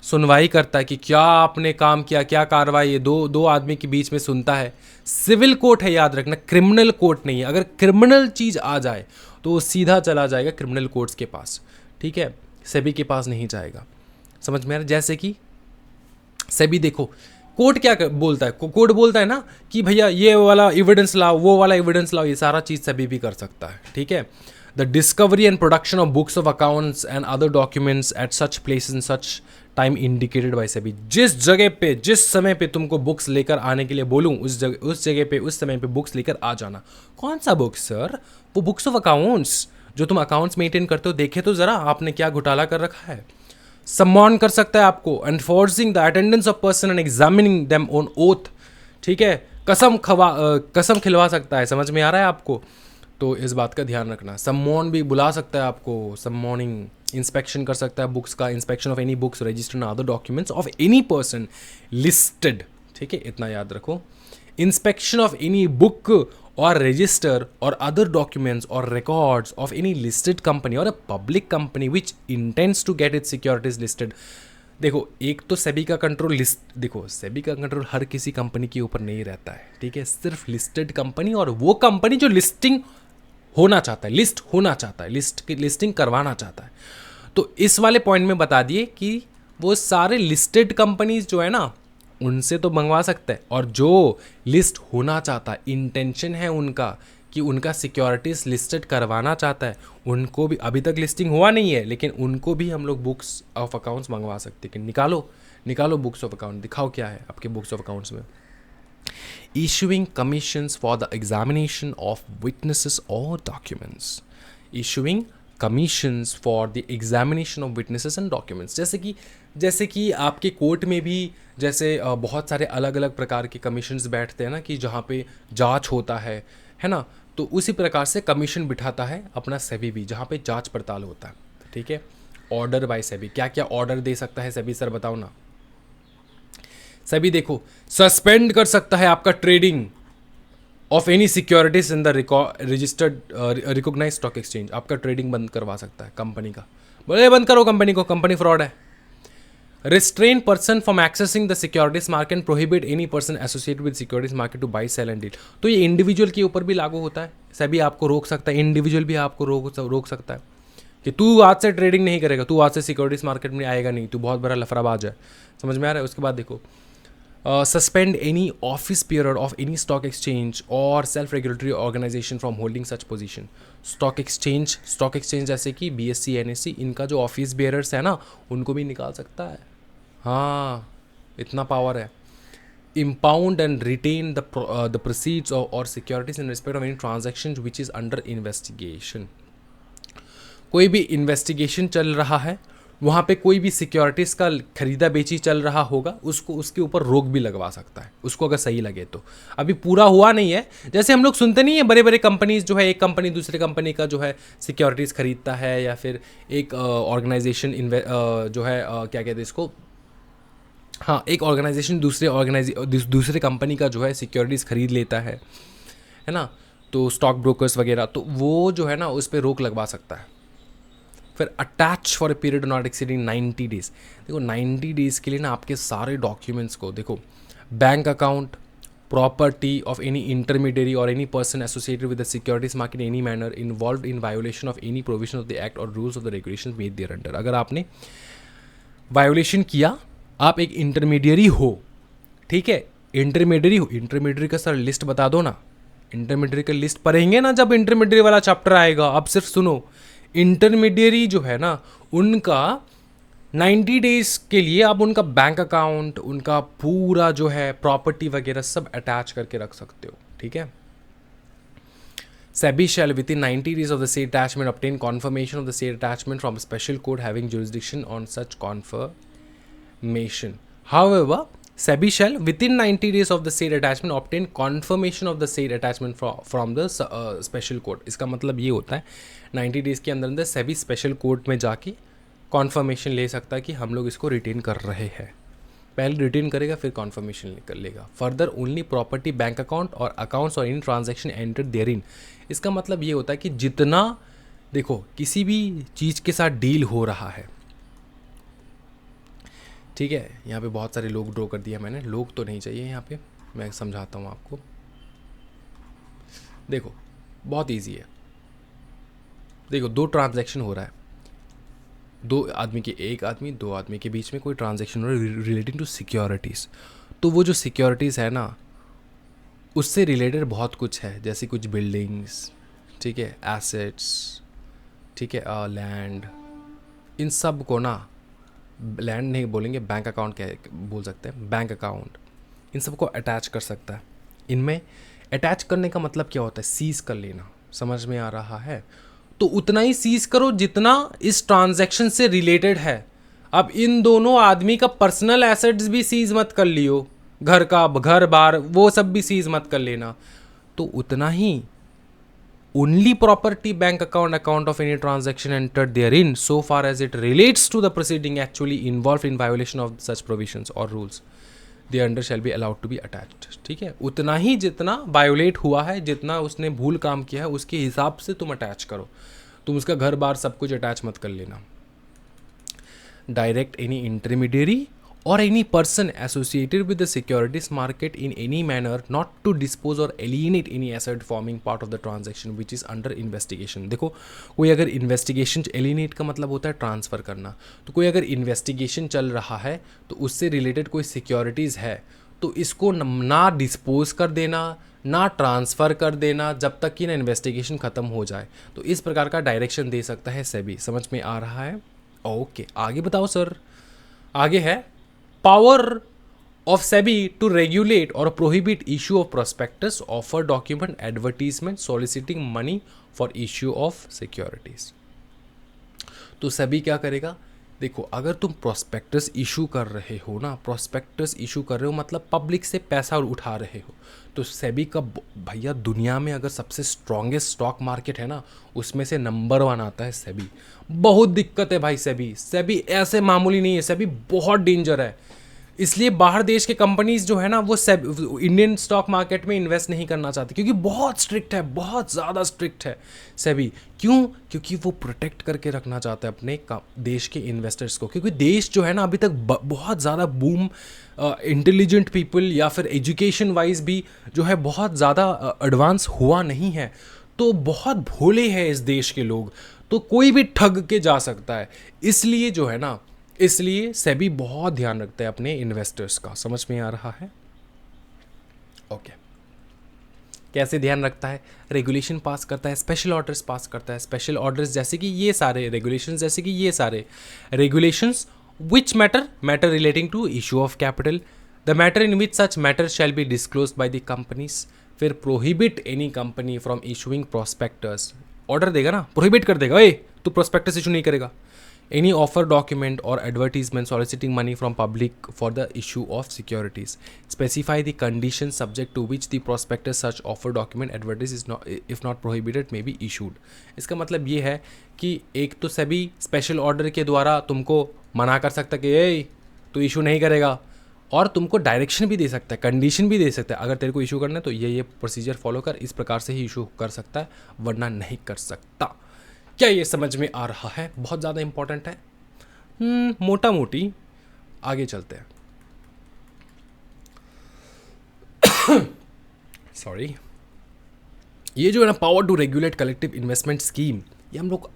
सुनवाई करता है कि क्या आपने काम किया, क्या कार्रवाई, ये दो आदमी के बीच में सुनता है। सिविल कोर्ट है, याद रखना, क्रिमिनल कोर्ट नहीं है। अगर क्रिमिनल चीज़ आ जाए तो वो सीधा चला जाएगा क्रिमिनल कोर्ट्स के पास, ठीक है, सेबी के पास नहीं जाएगा, समझ में आ रहा है? जैसे कि सेबी देखो, कोर्ट क्या बोलता है? कोर्ट बोलता है ना कि भैया ये वाला एविडेंस लाओ, वो वाला एविडेंस लाओ, ये सारा चीज़ सेबी भी कर सकता है, ठीक है। The discovery and production of books of accounts and other documents at such place in such time indicated by SEBI. जिस जगह पे, जिस समय पे तुमको बुक्स लेकर आने के लिए बोलूँ, उस जगह पे, उस समय पे बुक्स लेकर आ जाना। कौन सा बुक सर? वो बुक्स ऑफ अकाउंट्स, जो तुम अकाउंट्स मेंटेन करते हो। देखे तो जरा आपने क्या घोटाला कर रखा है। सम्मान कर सकता है आपको, enforcing the attendance of person and examining them on oath, ठीक है। कसम खिलवा सकता है, समझ में आ रहा है आपको? तो इस बात का ध्यान रखना। सम्मॉन भी बुला सकता है आपको, सम्मॉनिंग, इंस्पेक्शन कर सकता है बुक्स का, inspection of any books registered and other documents of any person listed, ठीक है, इतना याद रखो। इंस्पेक्शन ऑफ एनी बुक और रजिस्टर और अदर डॉक्यूमेंट्स और records of any listed company और a public company which intends to get its securities listed. देखो, एक तो सेबी का कंट्रोल देखो, सेबी का कंट्रोल हर किसी कंपनी के ऊपर नहीं रहता है, ठीक है, सिर्फ लिस्टेड कंपनी और वो कंपनी जो लिस्टिंग होना चाहता है, लिस्ट होना चाहता है, लिस्टिंग करवाना चाहता है। तो इस वाले पॉइंट में बता दिए कि वो सारे लिस्टेड कंपनीज जो है ना, उनसे तो मंगवा सकता है, और जो लिस्ट होना चाहता है, इंटेंशन है उनका कि उनका सिक्योरिटीज लिस्टेड करवाना चाहता है, उनको भी, अभी तक लिस्टिंग हुआ नहीं है लेकिन उनको भी हम लोग बुक्स ऑफ अकाउंट्स मंगवा सकते हैं कि निकालो बुक्स ऑफ अकाउंट, दिखाओ क्या है आपके बुक्स ऑफ अकाउंट्स में। Issuing commissions for the examination of witnesses or documents. Issuing commissions for the examination of witnesses and documents. जैसे कि आपके कोर्ट में भी जैसे बहुत सारे अलग अलग प्रकार के कमीशंस बैठते हैं ना, कि जहाँ पे जांच होता है ना, तो उसी प्रकार से कमीशन बिठाता है अपना सेबी भी, जहाँ पे जांच पड़ताल होता है, ठीक है। ऑर्डर बाय सेबी, क्या क्या ऑर्डर दे सकता है सेबी सर, बताओ ना। सेबी देखो, सस्पेंड कर सकता है आपका trading, of any securities in the registered recognise stock exchange, आपका ट्रेडिंग बंद करवा सकता है कंपनी का। बोले बंद करो कंपनी को, कंपनी फ्रॉड है। Restrain person from accessing the securities market, prohibit any person associated with securities market to buy sell and deal. तो ये इंडिविजुअल के ऊपर भी लागू होता है, सभी आपको रोक सकता है, इंडिविजुअल भी आपको रोक सकता है कि तू आज से ट्रेडिंग नहीं करेगा, तू आज से सिक्योरिटीज मार्केट में आएगा नहीं, तू बहुत बड़ा लफड़ाबाज है। समझ में आ रहा है? उसके बाद देखो, suspend any office period of any stock exchange और self regulatory organisation from holding such position. Stock exchange जैसे कि BSE NSE, इनका जो ऑफिस बेयरर्स है ना, उनको भी निकाल सकता है। हाँ, इतना पावर है। impound and retain the proceeds or securities in respect of any transaction which is under investigation। कोई भी इन्वेस्टिगेशन चल रहा है, वहाँ पे कोई भी सिक्योरिटीज़ का खरीदा बेची चल रहा होगा, उसको उसके ऊपर रोक भी लगवा सकता है, उसको अगर सही लगे तो। अभी पूरा हुआ नहीं है, जैसे हम लोग सुनते नहीं है बड़े बड़े कंपनीज जो है, एक कंपनी दूसरे कंपनी का जो है सिक्योरिटीज़ खरीदता है, या फिर एक ऑर्गेनाइजेशन जो है क्या कहते हैं इसको, हाँ, एक ऑर्गेनाइजेशन दूसरे कंपनी का जो है सिक्योरिटीज़ खरीद लेता है ना, तो स्टॉक ब्रोकर्स वगैरह, तो वो जो है ना उस पर रोक लगवा सकता है। फिर attach for a period not exceeding 90 days. देखो 90 डेज़ के लिए ना आपके सारे डॉक्यूमेंट्स को, देखो bank account, property of any intermediary और any person associated with the securities market any manner involve in violation of any provision of the act और rules of the regulation made thereunder. अगर आपने violation किया, आप एक intermediary हो, ठीक है, इंटरमीडियरी का सर लिस्ट बता दो ना, इंटरमीडियरी का लिस्ट पढ़ेंगे ना जब इंटरमीडियरी वाला चैप्टर आएगा। अब सिर्फ सुनो, इंटरमीडियरी जो है ना, उनका 90 डेज के लिए आप उनका बैंक अकाउंट, उनका पूरा जो है प्रॉपर्टी वगैरह सब अटैच करके रख सकते हो, ठीक है। SEBI shall within 90 days of the said attachment obtain confirmation of the said attachment from a special court having jurisdiction on such confirmation. However, SEBI shall within 90 days of the said attachment obtain confirmation of the said attachment from the special court. इसका मतलब ये होता है 90 days के अंदर अंदर SEBI special court में जाके कॉन्फर्मेशन ले सकता है कि हम लोग इसको रिटेन कर रहे हैं। पहले रिटेन करेगा, फिर कॉन्फर्मेशन कर लेगा। Further only property, bank account और अकाउंट्स और एनी ट्रांजैक्शन एंटर्ड देयरिन। इसका मतलब ये होता है कि जितना, देखो किसी भी चीज़ के साथ डील हो रहा है, ठीक है, यहाँ पे बहुत सारे लोग ड्रॉ कर दिया मैंने, लोग तो नहीं चाहिए यहाँ पे, मैं समझाता हूँ आपको। देखो बहुत इजी है, देखो दो ट्रांजैक्शन हो रहा है, दो आदमी के बीच में कोई ट्रांजैक्शन हो रहा है रिलेटिंग टू सिक्योरिटीज़। तो वो जो सिक्योरिटीज़ है ना, उससे रिलेटेड बहुत कुछ है, जैसे कुछ बिल्डिंग्स, ठीक है, एसेट्स, ठीक है, लैंड, इन सब को ना, लैंड नहीं बोलेंगे, बैंक अकाउंट क्या बोल सकते हैं, बैंक अकाउंट, इन सब को अटैच कर सकता है। इनमें अटैच करने का मतलब क्या होता है, सीज कर लेना। समझ में आ रहा है? तो उतना ही सीज करो जितना इस ट्रांजैक्शन से रिलेटेड है। अब इन दोनों आदमी का पर्सनल एसेट्स भी सीज मत कर लियो, घर बार वो सब भी सीज मत कर लेना। तो उतना ही only property, bank account of any transaction entered therein so far as it relates to the proceeding actually involved in violation of such provisions or rules thereunder shall be allowed to be attached। ठीक है, उतना ही जितना violet हुआ है, जितना उसने भूल काम किया है, उसके हिसाब से तुम अटैच करो। तुम उसका घर बार सब कुछ अटैच मत कर लेना। Direct any intermediary or any person associated with the securities market in any manner not to dispose or alienate any asset forming part of the transaction which is under investigation। देखो कोई अगर investigation, एलिनेट का मतलब होता है transfer करना, तो कोई अगर इन्वेस्टिगेशन चल रहा है तो उससे रिलेटेड कोई सिक्योरिटीज़ है, तो इसको ना डिस्पोज कर देना, ना ट्रांसफ़र कर देना जब तक कि ना इन्वेस्टिगेशन ख़त्म हो जाए। तो इस प्रकार का डायरेक्शन दे सकता है सेबी। समझ में आ रहा है? ओके, आगे बताओ सर। आगे है power of SEBI to regulate or prohibit issue of prospectus, offer document, advertisement, soliciting money for issue of securities। तो SEBI क्या करेगा? देखो अगर तुम प्रोस्पेक्टस इशू कर रहे हो ना, प्रोस्पेक्टस इशू कर रहे हो मतलब पब्लिक से पैसा उठा रहे हो, तो सेबी का भैया दुनिया में अगर सबसे स्ट्रॉन्गेस्ट स्टॉक मार्केट है ना, उसमें से नंबर 1 आता है सेबी। बहुत दिक्कत है भाई, सेबी ऐसे मामूली नहीं है, सेबी बहुत डेंजर है। इसलिए बाहर देश के कंपनीज जो है ना वो इंडियन स्टॉक मार्केट में इन्वेस्ट नहीं करना चाहती, क्योंकि बहुत स्ट्रिक्ट है, बहुत ज़्यादा स्ट्रिक्ट है सेबी। क्यों? क्योंकि वो प्रोटेक्ट करके रखना चाहता है अपने देश के इन्वेस्टर्स को, क्योंकि देश जो है ना अभी तक बहुत ज़्यादा बूम, इंटेलिजेंट पीपल या फिर एजुकेशन वाइज भी जो है बहुत ज़्यादा एडवांस हुआ नहीं है। तो बहुत भोले हैं इस देश के लोग, तो कोई भी ठग के जा सकता है। इसलिए जो है ना, इसलिए सेबी बहुत ध्यान रखता है अपने इन्वेस्टर्स का। समझ में आ रहा है? ओके। कैसे ध्यान रखता है? रेगुलेशन पास करता है, स्पेशल ऑर्डर्स पास करता है। स्पेशल ऑर्डर्स जैसे कि ये सारे रेगुलेशंस, जैसे कि ये सारे regulations which matter relating to issue of capital, the matter in which such matter shall be disclosed by the companies। फिर prohibit any company from issuing prospectus, order देगा ना, प्रोहिबिट कर देगा, ए तू प्रोस्पेक्टस इशू नहीं करेगा। एनी ऑफर डॉक्यूमेंट और advertisement soliciting money from public for the issue of securities, specify the condition subject to which the prospectus such offer document advertise is not if not prohibited may be issued. इसका मतलब ये है कि एक तो सभी special order के द्वारा तुमको मना कर सकता कि ए तू इशू नहीं करेगा, और तुमको डायरेक्शन भी दे सकता है, कंडीशन भी दे सकता है, अगर तेरे को इशू करना है तो ये प्रोसीजर फॉलो कर, इस प्रकार से ही इशू कर सकता है, वरना नहीं कर सकता। क्या ये समझ में आ रहा है? बहुत ज़्यादा इंपॉर्टेंट है। मोटा मोटी आगे चलते हैं। सॉरी, ये जो है ना power to regulate collective investment scheme, ये हम लोग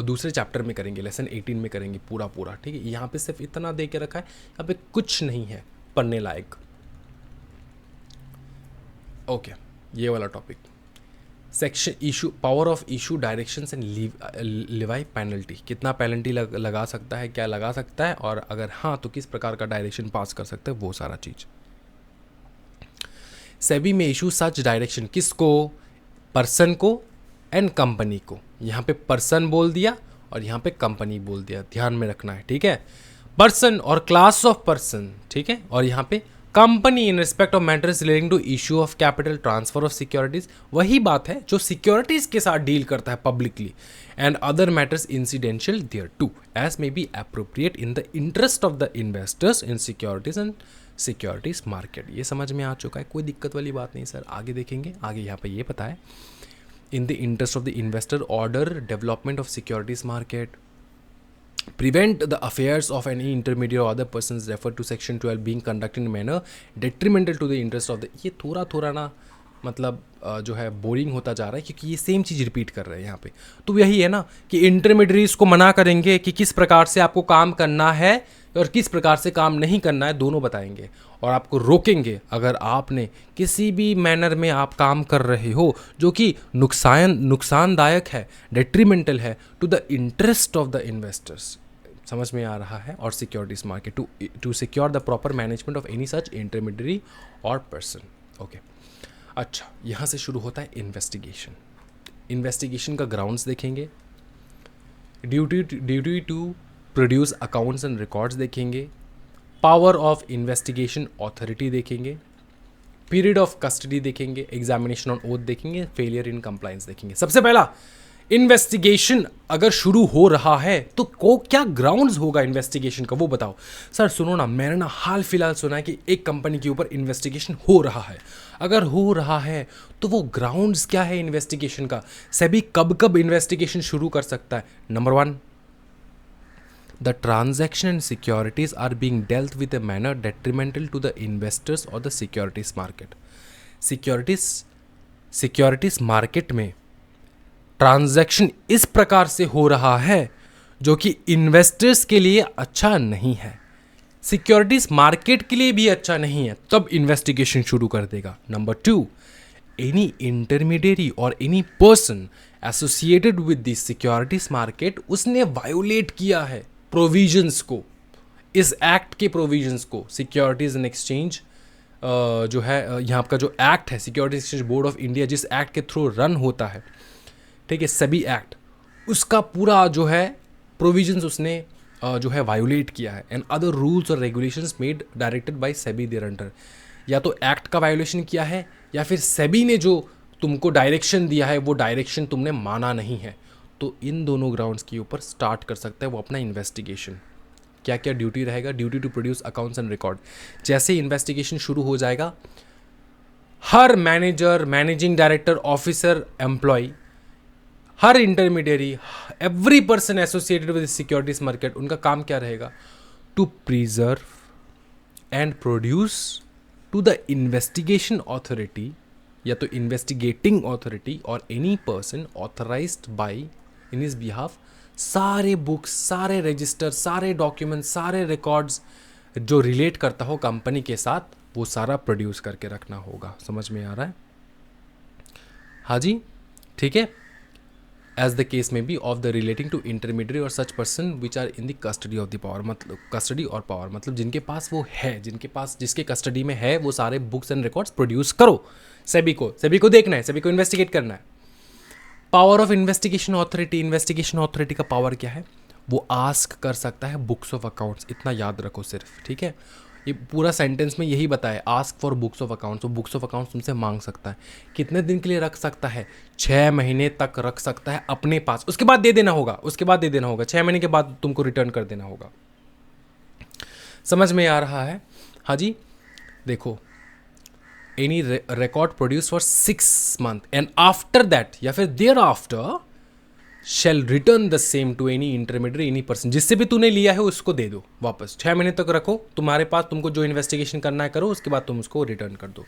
दूसरे चैप्टर में करेंगे, लेसन 18 में करेंगे पूरा, ठीक है। यहाँ पे सिर्फ इतना दे के रखा है, यहाँ पे कुछ नहीं है पढ़ने लायक। ओके, ये वाला topic, section issue, power of issue directions and Levi penalty, कितना पेनल्टी लगा सकता है, क्या लगा सकता है, और अगर हाँ तो किस प्रकार का डायरेक्शन पास कर सकते हैं, वो सारा चीज। सेबी में इशू सच डायरेक्शन, किसको? पर्सन को एंड कंपनी को। यहाँ पे पर्सन बोल दिया और यहाँ पे कंपनी बोल दिया, ध्यान में रखना है, ठीक है। पर्सन और क्लास ऑफ पर्सन, ठीक है, और यहाँ पे company in respect of matters relating to issue of capital, transfer of securities, वही बात है जो सिक्योरिटीज के साथ डील करता है publicly, and other matters incidental thereto as may be appropriate in the interest of the investors in securities and securities market. ये समझ में आ चुका है, कोई दिक्कत वाली बात नहीं सर। आगे देखेंगे, आगे यहाँ पे ये पता है, in the interest of the investor, order development of securities market, prevent the affairs of any intermediary or other persons referred to section 12 being conducted in a manner detrimental to the interest of the, ये थोड़ा ना मतलब जो है boring होता जा रहा है, क्योंकि ये सेम चीज़ रिपीट कर रहे हैं यहाँ पे। तो यही है ना कि इंटरमीडियरीज को मना करेंगे कि किस प्रकार से आपको काम करना है और किस प्रकार से काम नहीं करना है, दोनों बताएंगे, और आपको रोकेंगे अगर आपने किसी भी मैनर में आप काम कर रहे हो जो कि नुकसानदायक है, डेट्रीमेंटल है to the interest of the investors. समझ में आ रहा है? और securities market to secure the proper management of any such intermediary और पर्सन। ओके, अच्छा, यहाँ से शुरू होता है इन्वेस्टिगेशन। इन्वेस्टिगेशन का ग्राउंड्स देखेंगे, duty to produce accounts and records देखेंगे, पावर ऑफ इन्वेस्टिगेशन अथॉरिटी देखेंगे, पीरियड ऑफ कस्टडी देखेंगे, एग्जामिनेशन ऑन ओथ देखेंगे, फेलियर इन कंप्लायंस देखेंगे। सबसे पहला, इन्वेस्टिगेशन अगर शुरू हो रहा है तो क्या ग्राउंड्स होगा इन्वेस्टिगेशन का, वो बताओ। सर सुनो ना, मैंने ना हाल फिलहाल सुना है कि एक कंपनी के ऊपर इन्वेस्टिगेशन हो रहा है। अगर हो रहा है तो वो ग्राउंड्स क्या है इन्वेस्टिगेशन का? सेबी कब इन्वेस्टिगेशन शुरू कर सकता है? Number 1, the transaction and securities are being dealt with a manner detrimental to the investors or the securities market। Securities market में ट्रांजैक्शन इस प्रकार से हो रहा है जो कि इन्वेस्टर्स के लिए अच्छा नहीं है, सिक्योरिटीज मार्केट के लिए भी अच्छा नहीं है, तब इन्वेस्टिगेशन शुरू कर देगा। नंबर 2, एनी इंटरमीडियरी और any person associated with the securities market, उसने वायोलेट किया है प्रोविजंस को, इस एक्ट के प्रोविजंस को। सिक्योरिटीज एंड एक्सचेंज जो है यहाँ का जो एक्ट है, securities exchange board of India, जिस एक्ट के थ्रू रन होता है, ठीक है, सभी एक्ट, उसका पूरा जो है प्रोविजंस उसने जो है वायोलेट किया है। एंड अदर रूल्स और regulations made directed by SEBI thereunder, या तो एक्ट का वायोलेशन किया है या फिर सेबी ने जो तुमको डायरेक्शन दिया है वो डायरेक्शन तुमने माना नहीं है, तो इन दोनों ग्राउंड्स के ऊपर स्टार्ट कर सकता है वो अपना इन्वेस्टिगेशन। क्या क्या ड्यूटी रहेगा? Duty to produce accounts and record. जैसे इन्वेस्टिगेशन शुरू हो जाएगा, हर manager, managing director, officer, employ, हर intermediary, every person associated with securities market, उनका काम क्या रहेगा? To preserve and produce to the investigation authority या तो इन्वेस्टिगेटिंग अथॉरिटी और any person authorised by in his behalf सारे बुक्स, सारे रजिस्टर, सारे डॉक्यूमेंट्स, सारे रिकॉर्ड्स जो रिलेट करता हो कंपनी के साथ, वो सारा प्रोड्यूस करके रखना होगा। समझ में आ रहा है? हाँ जी, ठीक है। एज द केस में B of the relating to intermediate और such person which are in the custody of the power, मतलब कस्टडी और पावर मतलब जिनके पास वो है, जिनके पास, जिसके कस्टडी में है, वो सारे बुक्स एंड रिकॉर्ड्स प्रोड्यूस करो। सभी को देखना है, सभी को इन्वेस्टिगेट करना है। Power of investigation authority, investigation authority का पावर क्या है? वो आस्क कर सकता है बुक्स ऑफ अकाउंट्स। इतना याद रखो सिर्फ, ठीक है। ये पूरा सेंटेंस में यही बताया, ask for books of accounts. वो बुक्स ऑफ अकाउंट्स तुमसे मांग सकता है। कितने दिन के लिए रख सकता है? 6 महीने तक रख सकता है अपने पास। उसके बाद दे देना होगा, 6 महीने के बाद तुमको रिटर्न कर देना होगा। समझ में आ रहा है? हाँ जी, देखो, any record produce for 6 months and after that या फिर thereafter shall return the same to any intermediate any person. जिससे भी तूने लिया है उसको दे दो वापस। 6 महीने तक रखो तुम्हारे पास, तुमको जो इन्वेस्टिगेशन करना है करो, उसके बाद तुम उसको रिटर्न कर दो।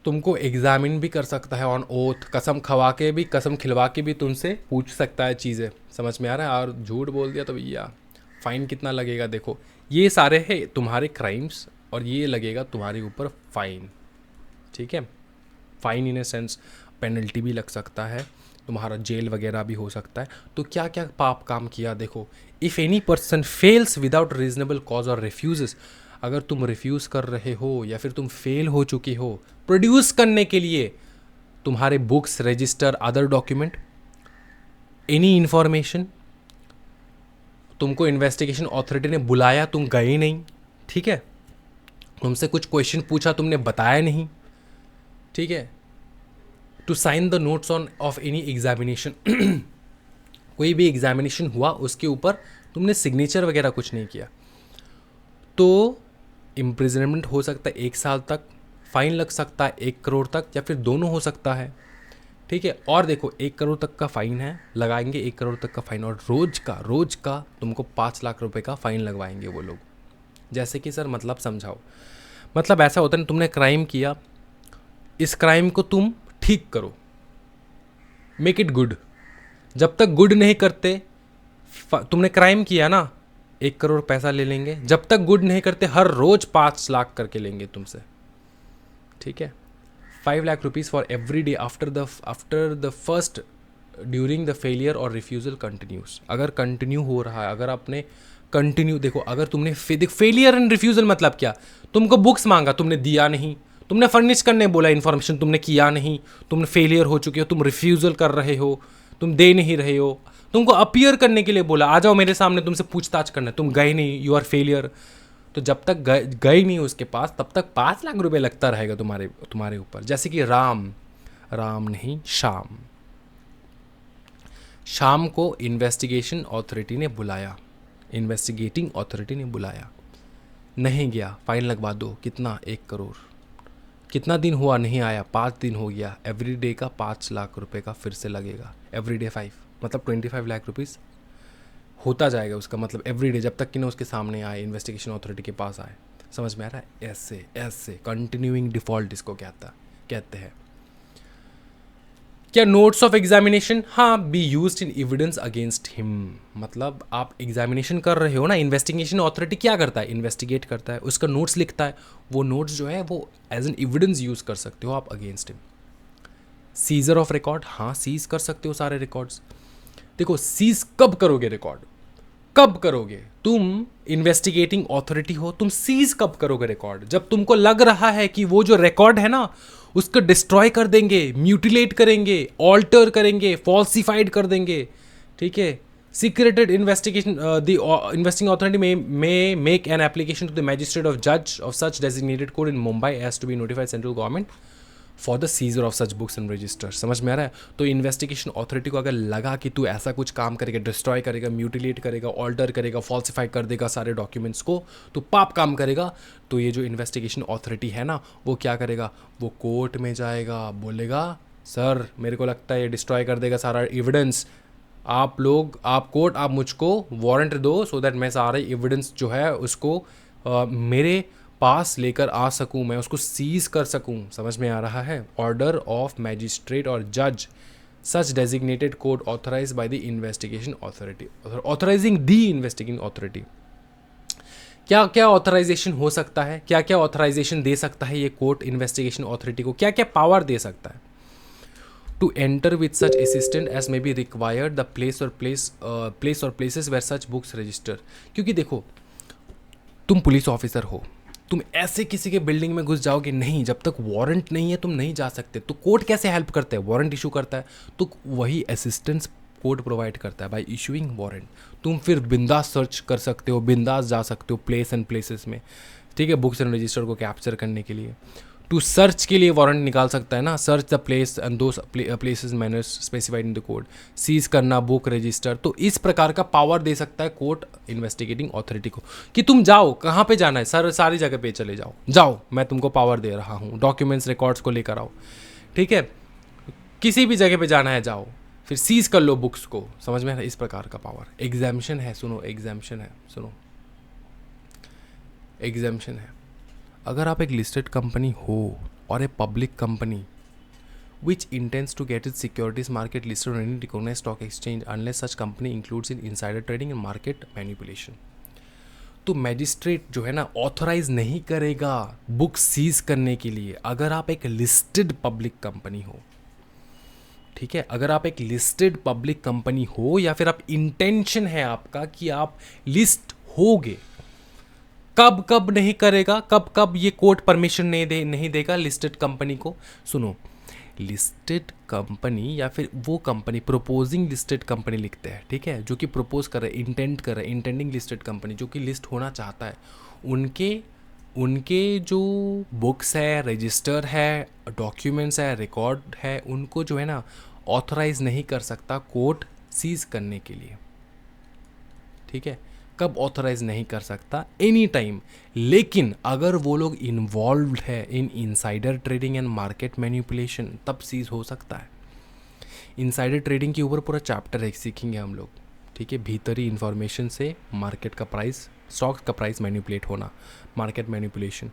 तुमको एग्जामिन भी कर सकता है ऑन ओथ, कसम खिलवा के भी तुमसे पूछ सकता है चीज़ें। समझ में आ रहा है? और झूठ बोल दिया तो भैया फाइन कितना लगेगा? देखो, ये सारे हैं तुम्हारे क्राइम्स और ये लगेगा तुम्हारे ऊपर फाइन, ठीक है। Fine in a sense penalty भी लग सकता है, तुम्हारा जेल वगैरह भी हो सकता है। तो क्या क्या पाप काम किया? देखो, if any person fails without reasonable cause और रिफ्यूजेस, अगर तुम रिफ्यूज़ कर रहे हो या फिर तुम फेल हो चुके हो प्रोड्यूस करने के लिए तुम्हारे books, register, other document, any information, तुमको इन्वेस्टिगेशन अथॉरिटी ने बुलाया, तुम गए नहीं, ठीक है, तुमसे कुछ क्वेश्चन पूछा, तुमने बताया नहीं, ठीक है, to sign the notes on of any examination, कोई भी एग्जामिनेशन हुआ उसके ऊपर तुमने सिग्नेचर वगैरह कुछ नहीं किया, तो इम्प्रिजनमेंट हो सकता है 1 साल तक, फाइन लग सकता है 1 करोड़ तक, या फिर दोनों हो सकता है, ठीक है। और देखो, 1 करोड़ तक का फाइन है, लगाएंगे 1 करोड़ तक का फाइन, और रोज का तुमको 5 लाख रुपए का फाइन लगवाएंगे वो लोग। जैसे कि सर मतलब समझाओ। मतलब ऐसा होता है ना, तुमने क्राइम किया, इस क्राइम को तुम ठीक करो, मेक इट गुड। जब तक गुड नहीं करते, तुमने क्राइम किया ना, 1 करोड़ पैसा ले लेंगे। जब तक गुड नहीं करते, हर रोज 5 लाख करके लेंगे तुमसे, ठीक है। 5 lakh rupees for every day after the first, during the failure और रिफ्यूजल कंटिन्यूस। अगर कंटिन्यू हो रहा है, अगर आपने कंटिन्यू, देखो, अगर तुमने फेलियर एंड रिफ्यूजल मतलब क्या? तुमको बुक्स मांगा, तुमने दिया नहीं, तुमने फर्निश करने बोला इन्फॉर्मेशन, तुमने किया नहीं, तुम फेलियर हो चुके हो, तुम रिफ्यूजल कर रहे हो, तुम दे नहीं रहे हो, तुमको अपीयर करने के लिए बोला, आ जाओ मेरे सामने, तुमसे पूछताछ करना है, तुम गए नहीं, यू आर फेलियर। तो जब तक गए नहीं उसके पास, तब तक 5 लाख रुपए लगता रहेगा तुम्हारे ऊपर। जैसे कि राम नहीं, शाम को इन्वेस्टिगेशन अथॉरिटी ने बुलाया, इन्वेस्टिगेटिंग अथॉरिटी ने बुलाया, नहीं गया, फाइन लगवा दो। कितना? 1 करोड़। कितना दिन हुआ नहीं आया? 5 दिन हो गया। एवरी डे का 5 लाख रुपए का फिर से लगेगा। एवरी डे 5 मतलब 25 लाख रुपीज़ होता जाएगा उसका, मतलब एवरी डे, जब तक कि ना उसके सामने आए, इन्वेस्टिगेशन अथॉरिटी के पास आए। समझ में आ रहा है? ऐसे कंटिन्यूइंग डिफॉल्ट इसको कहते हैं। क्या नोट्स ऑफ एग्जामिनेशन? हाँ, be used in evidence against him. मतलब आप एग्जामिनेशन कर रहे हो ना, इन्वेस्टिगेशन अथॉरिटी क्या करता है? इन्वेस्टिगेट करता है, उसका नोट्स लिखता है, वो नोट्स जो है वो एज एन एविडेंस यूज़ कर सकते हो आप against him. Scissor of record? हाँ, सीज कर सकते हो सारे रिकॉर्ड्स। देखो, सीज कब करोगे रिकॉर्ड? कब करोगे? तुम इन्वेस्टिगेटिंग अथॉरिटी हो, तुम सीज कब करोगे रिकॉर्ड? जब तुमको लग रहा है कि वो जो रिकॉर्ड है ना, उसको डिस्ट्रॉय कर देंगे, म्यूटिलेट करेंगे, ऑल्टर करेंगे, फॉल्सिफाइड कर देंगे, ठीक है। Secreted investigation, the investing authority may make an application to the magistrate of judge of such designated court in Mumbai as to be notified central government for the seizure of such books and register. समझ में आ रहा है? तो investigation authority को अगर लगा कि तू ऐसा कुछ काम करेगा, डिस्ट्रॉय करेगा, म्यूटिलेट करेगा, ऑल्टर करेगा, फॉल्सिफाई कर देगा सारे डॉक्यूमेंट्स को, तो पाप काम करेगा, तो ये जो इन्वेस्टिगेशन ऑथोरिटी है ना, वो क्या करेगा, वो कोर्ट में जाएगा, बोलेगा सर मेरे को लगता है ये डिस्ट्रॉय कर देगा सारा एविडेंस, आप लोग, आप कोर्ट, आप मुझको वारंट दो सो दैट मैं सारे एविडेंस जो है उसको मेरे पास लेकर आ सकूं, मैं उसको सीज कर सकूं। समझ में आ रहा है? ऑर्डर ऑफ मैजिस्ट्रेट और जज such designated court authorise by the investigation authority, authorising the investigating authority. क्या क्या ऑथराइजेशन हो सकता है, क्या क्या ऑथराइजेशन दे सकता है ये कोर्ट इन्वेस्टिगेशन ऑथोरिटी को, क्या क्या पावर दे सकता है? To enter with such assistant as may be required the place और places where such books register. क्योंकि देखो, तुम पुलिस ऑफिसर हो, तुम ऐसे किसी के बिल्डिंग में घुस जाओगे नहीं, जब तक वारंट नहीं है तुम नहीं जा सकते। तो कोर्ट कैसे हेल्प करता है? वारंट इशू करता है, तो वही असिस्टेंस कोर्ट प्रोवाइड करता है बाय इशूइंग वारंट। तुम फिर बिंदास सर्च कर सकते हो, बिंदास जा सकते हो प्लेस एंड प्लेसेस में, ठीक है, बुक्स एंड रजिस्टर को कैप्चर करने के लिए। टू सर्च के लिए वारंट निकाल सकता है ना, search the place and those places manners specified in the code, seize करना बुक रजिस्टर। तो इस प्रकार का पावर दे सकता है कोर्ट इन्वेस्टिगेटिंग ऑथोरिटी को कि तुम जाओ, कहाँ पे जाना है सर, सारी जगह पे चले जाओ, जाओ मैं तुमको पावर दे रहा हूँ, डॉक्यूमेंट्स रिकॉर्ड्स को लेकर आओ, ठीक है, किसी भी जगह पे जाना है जाओ, फिर सीज कर लो बुक्स को। समझ में? इस प्रकार का पावर। एग्जाम्शन है, सुनो, एग्जाम्शन है, सुनो, एग्जाम्शन है। अगर आप एक लिस्टेड कंपनी हो और a public company which intends to get its securities market listed on any recognized stock exchange unless such company includes in insider trading and market manipulation, तो मैजिस्ट्रेट जो है ना ऑथराइज नहीं करेगा बुक सीज करने के लिए अगर आप एक लिस्टेड पब्लिक कंपनी हो। ठीक है, अगर आप एक लिस्टेड पब्लिक कंपनी हो या फिर आप इंटेंशन है आपका कि आप लिस्ट होगे, कब कब नहीं करेगा, कब कब ये कोर्ट परमिशन नहीं देगा लिस्टेड कंपनी को। सुनो, लिस्टेड कंपनी या फिर वो कंपनी, प्रपोजिंग लिस्टेड कंपनी लिखते हैं, ठीक है, जो कि प्रपोज कर रहे हैं, इंटेंट कर रहे हैं, इंटेंडिंग लिस्टेड कंपनी जो कि लिस्ट होना चाहता है, उनके जो बुक्स है, रजिस्टर है, डॉक्यूमेंट्स है, रिकॉर्ड है, उनको जो है ना ऑथराइज नहीं कर सकता कोर्ट सीज करने के लिए। ठीक है, कब ऑथराइज नहीं कर सकता? Any time. लेकिन अगर वो लोग इन्वॉल्व्ड है in insider trading and market manipulation, तब सीज हो सकता है। इनसाइडर ट्रेडिंग के ऊपर पूरा चैप्टर है, सीखेंगे हम लोग, ठीक है, भीतरी इंफॉर्मेशन से मार्केट का प्राइस, स्टॉक्स का प्राइस मैनिपुलेट होना, मार्केट मैनिपुलेशन।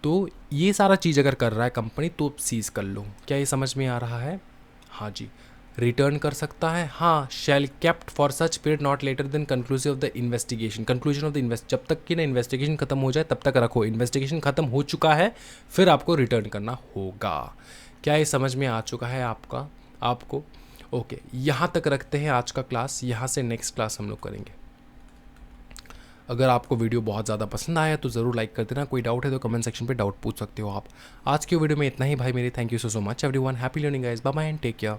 तो ये सारा चीज़ अगर कर रहा है कंपनी तो सीज कर लो। क्या ये समझ में आ रहा है? हाँ जी। रिटर्न कर सकता है, हाँ, shall kept for such period not later than conclusive of the investigation, conclusion of the जब तक कि ना इन्वेस्टिगेशन खत्म हो जाए तब तक रखो। इन्वेस्टिगेशन खत्म हो चुका है फिर आपको रिटर्न करना होगा। क्या ये समझ में आ चुका है आपको? ओके, यहाँ तक रखते हैं आज का क्लास, यहाँ से नेक्स्ट क्लास हम लोग करेंगे। अगर आपको वीडियो बहुत ज़्यादा पसंद आया तो ज़रूर लाइक कर देना, कोई डाउट है तो कमेंट सेक्शन पे डाउट पूछ सकते हो आप। आज के वीडियो में इतना ही भाई मेरे, thank you so much everyone, happy learning guys, bye bye and take care.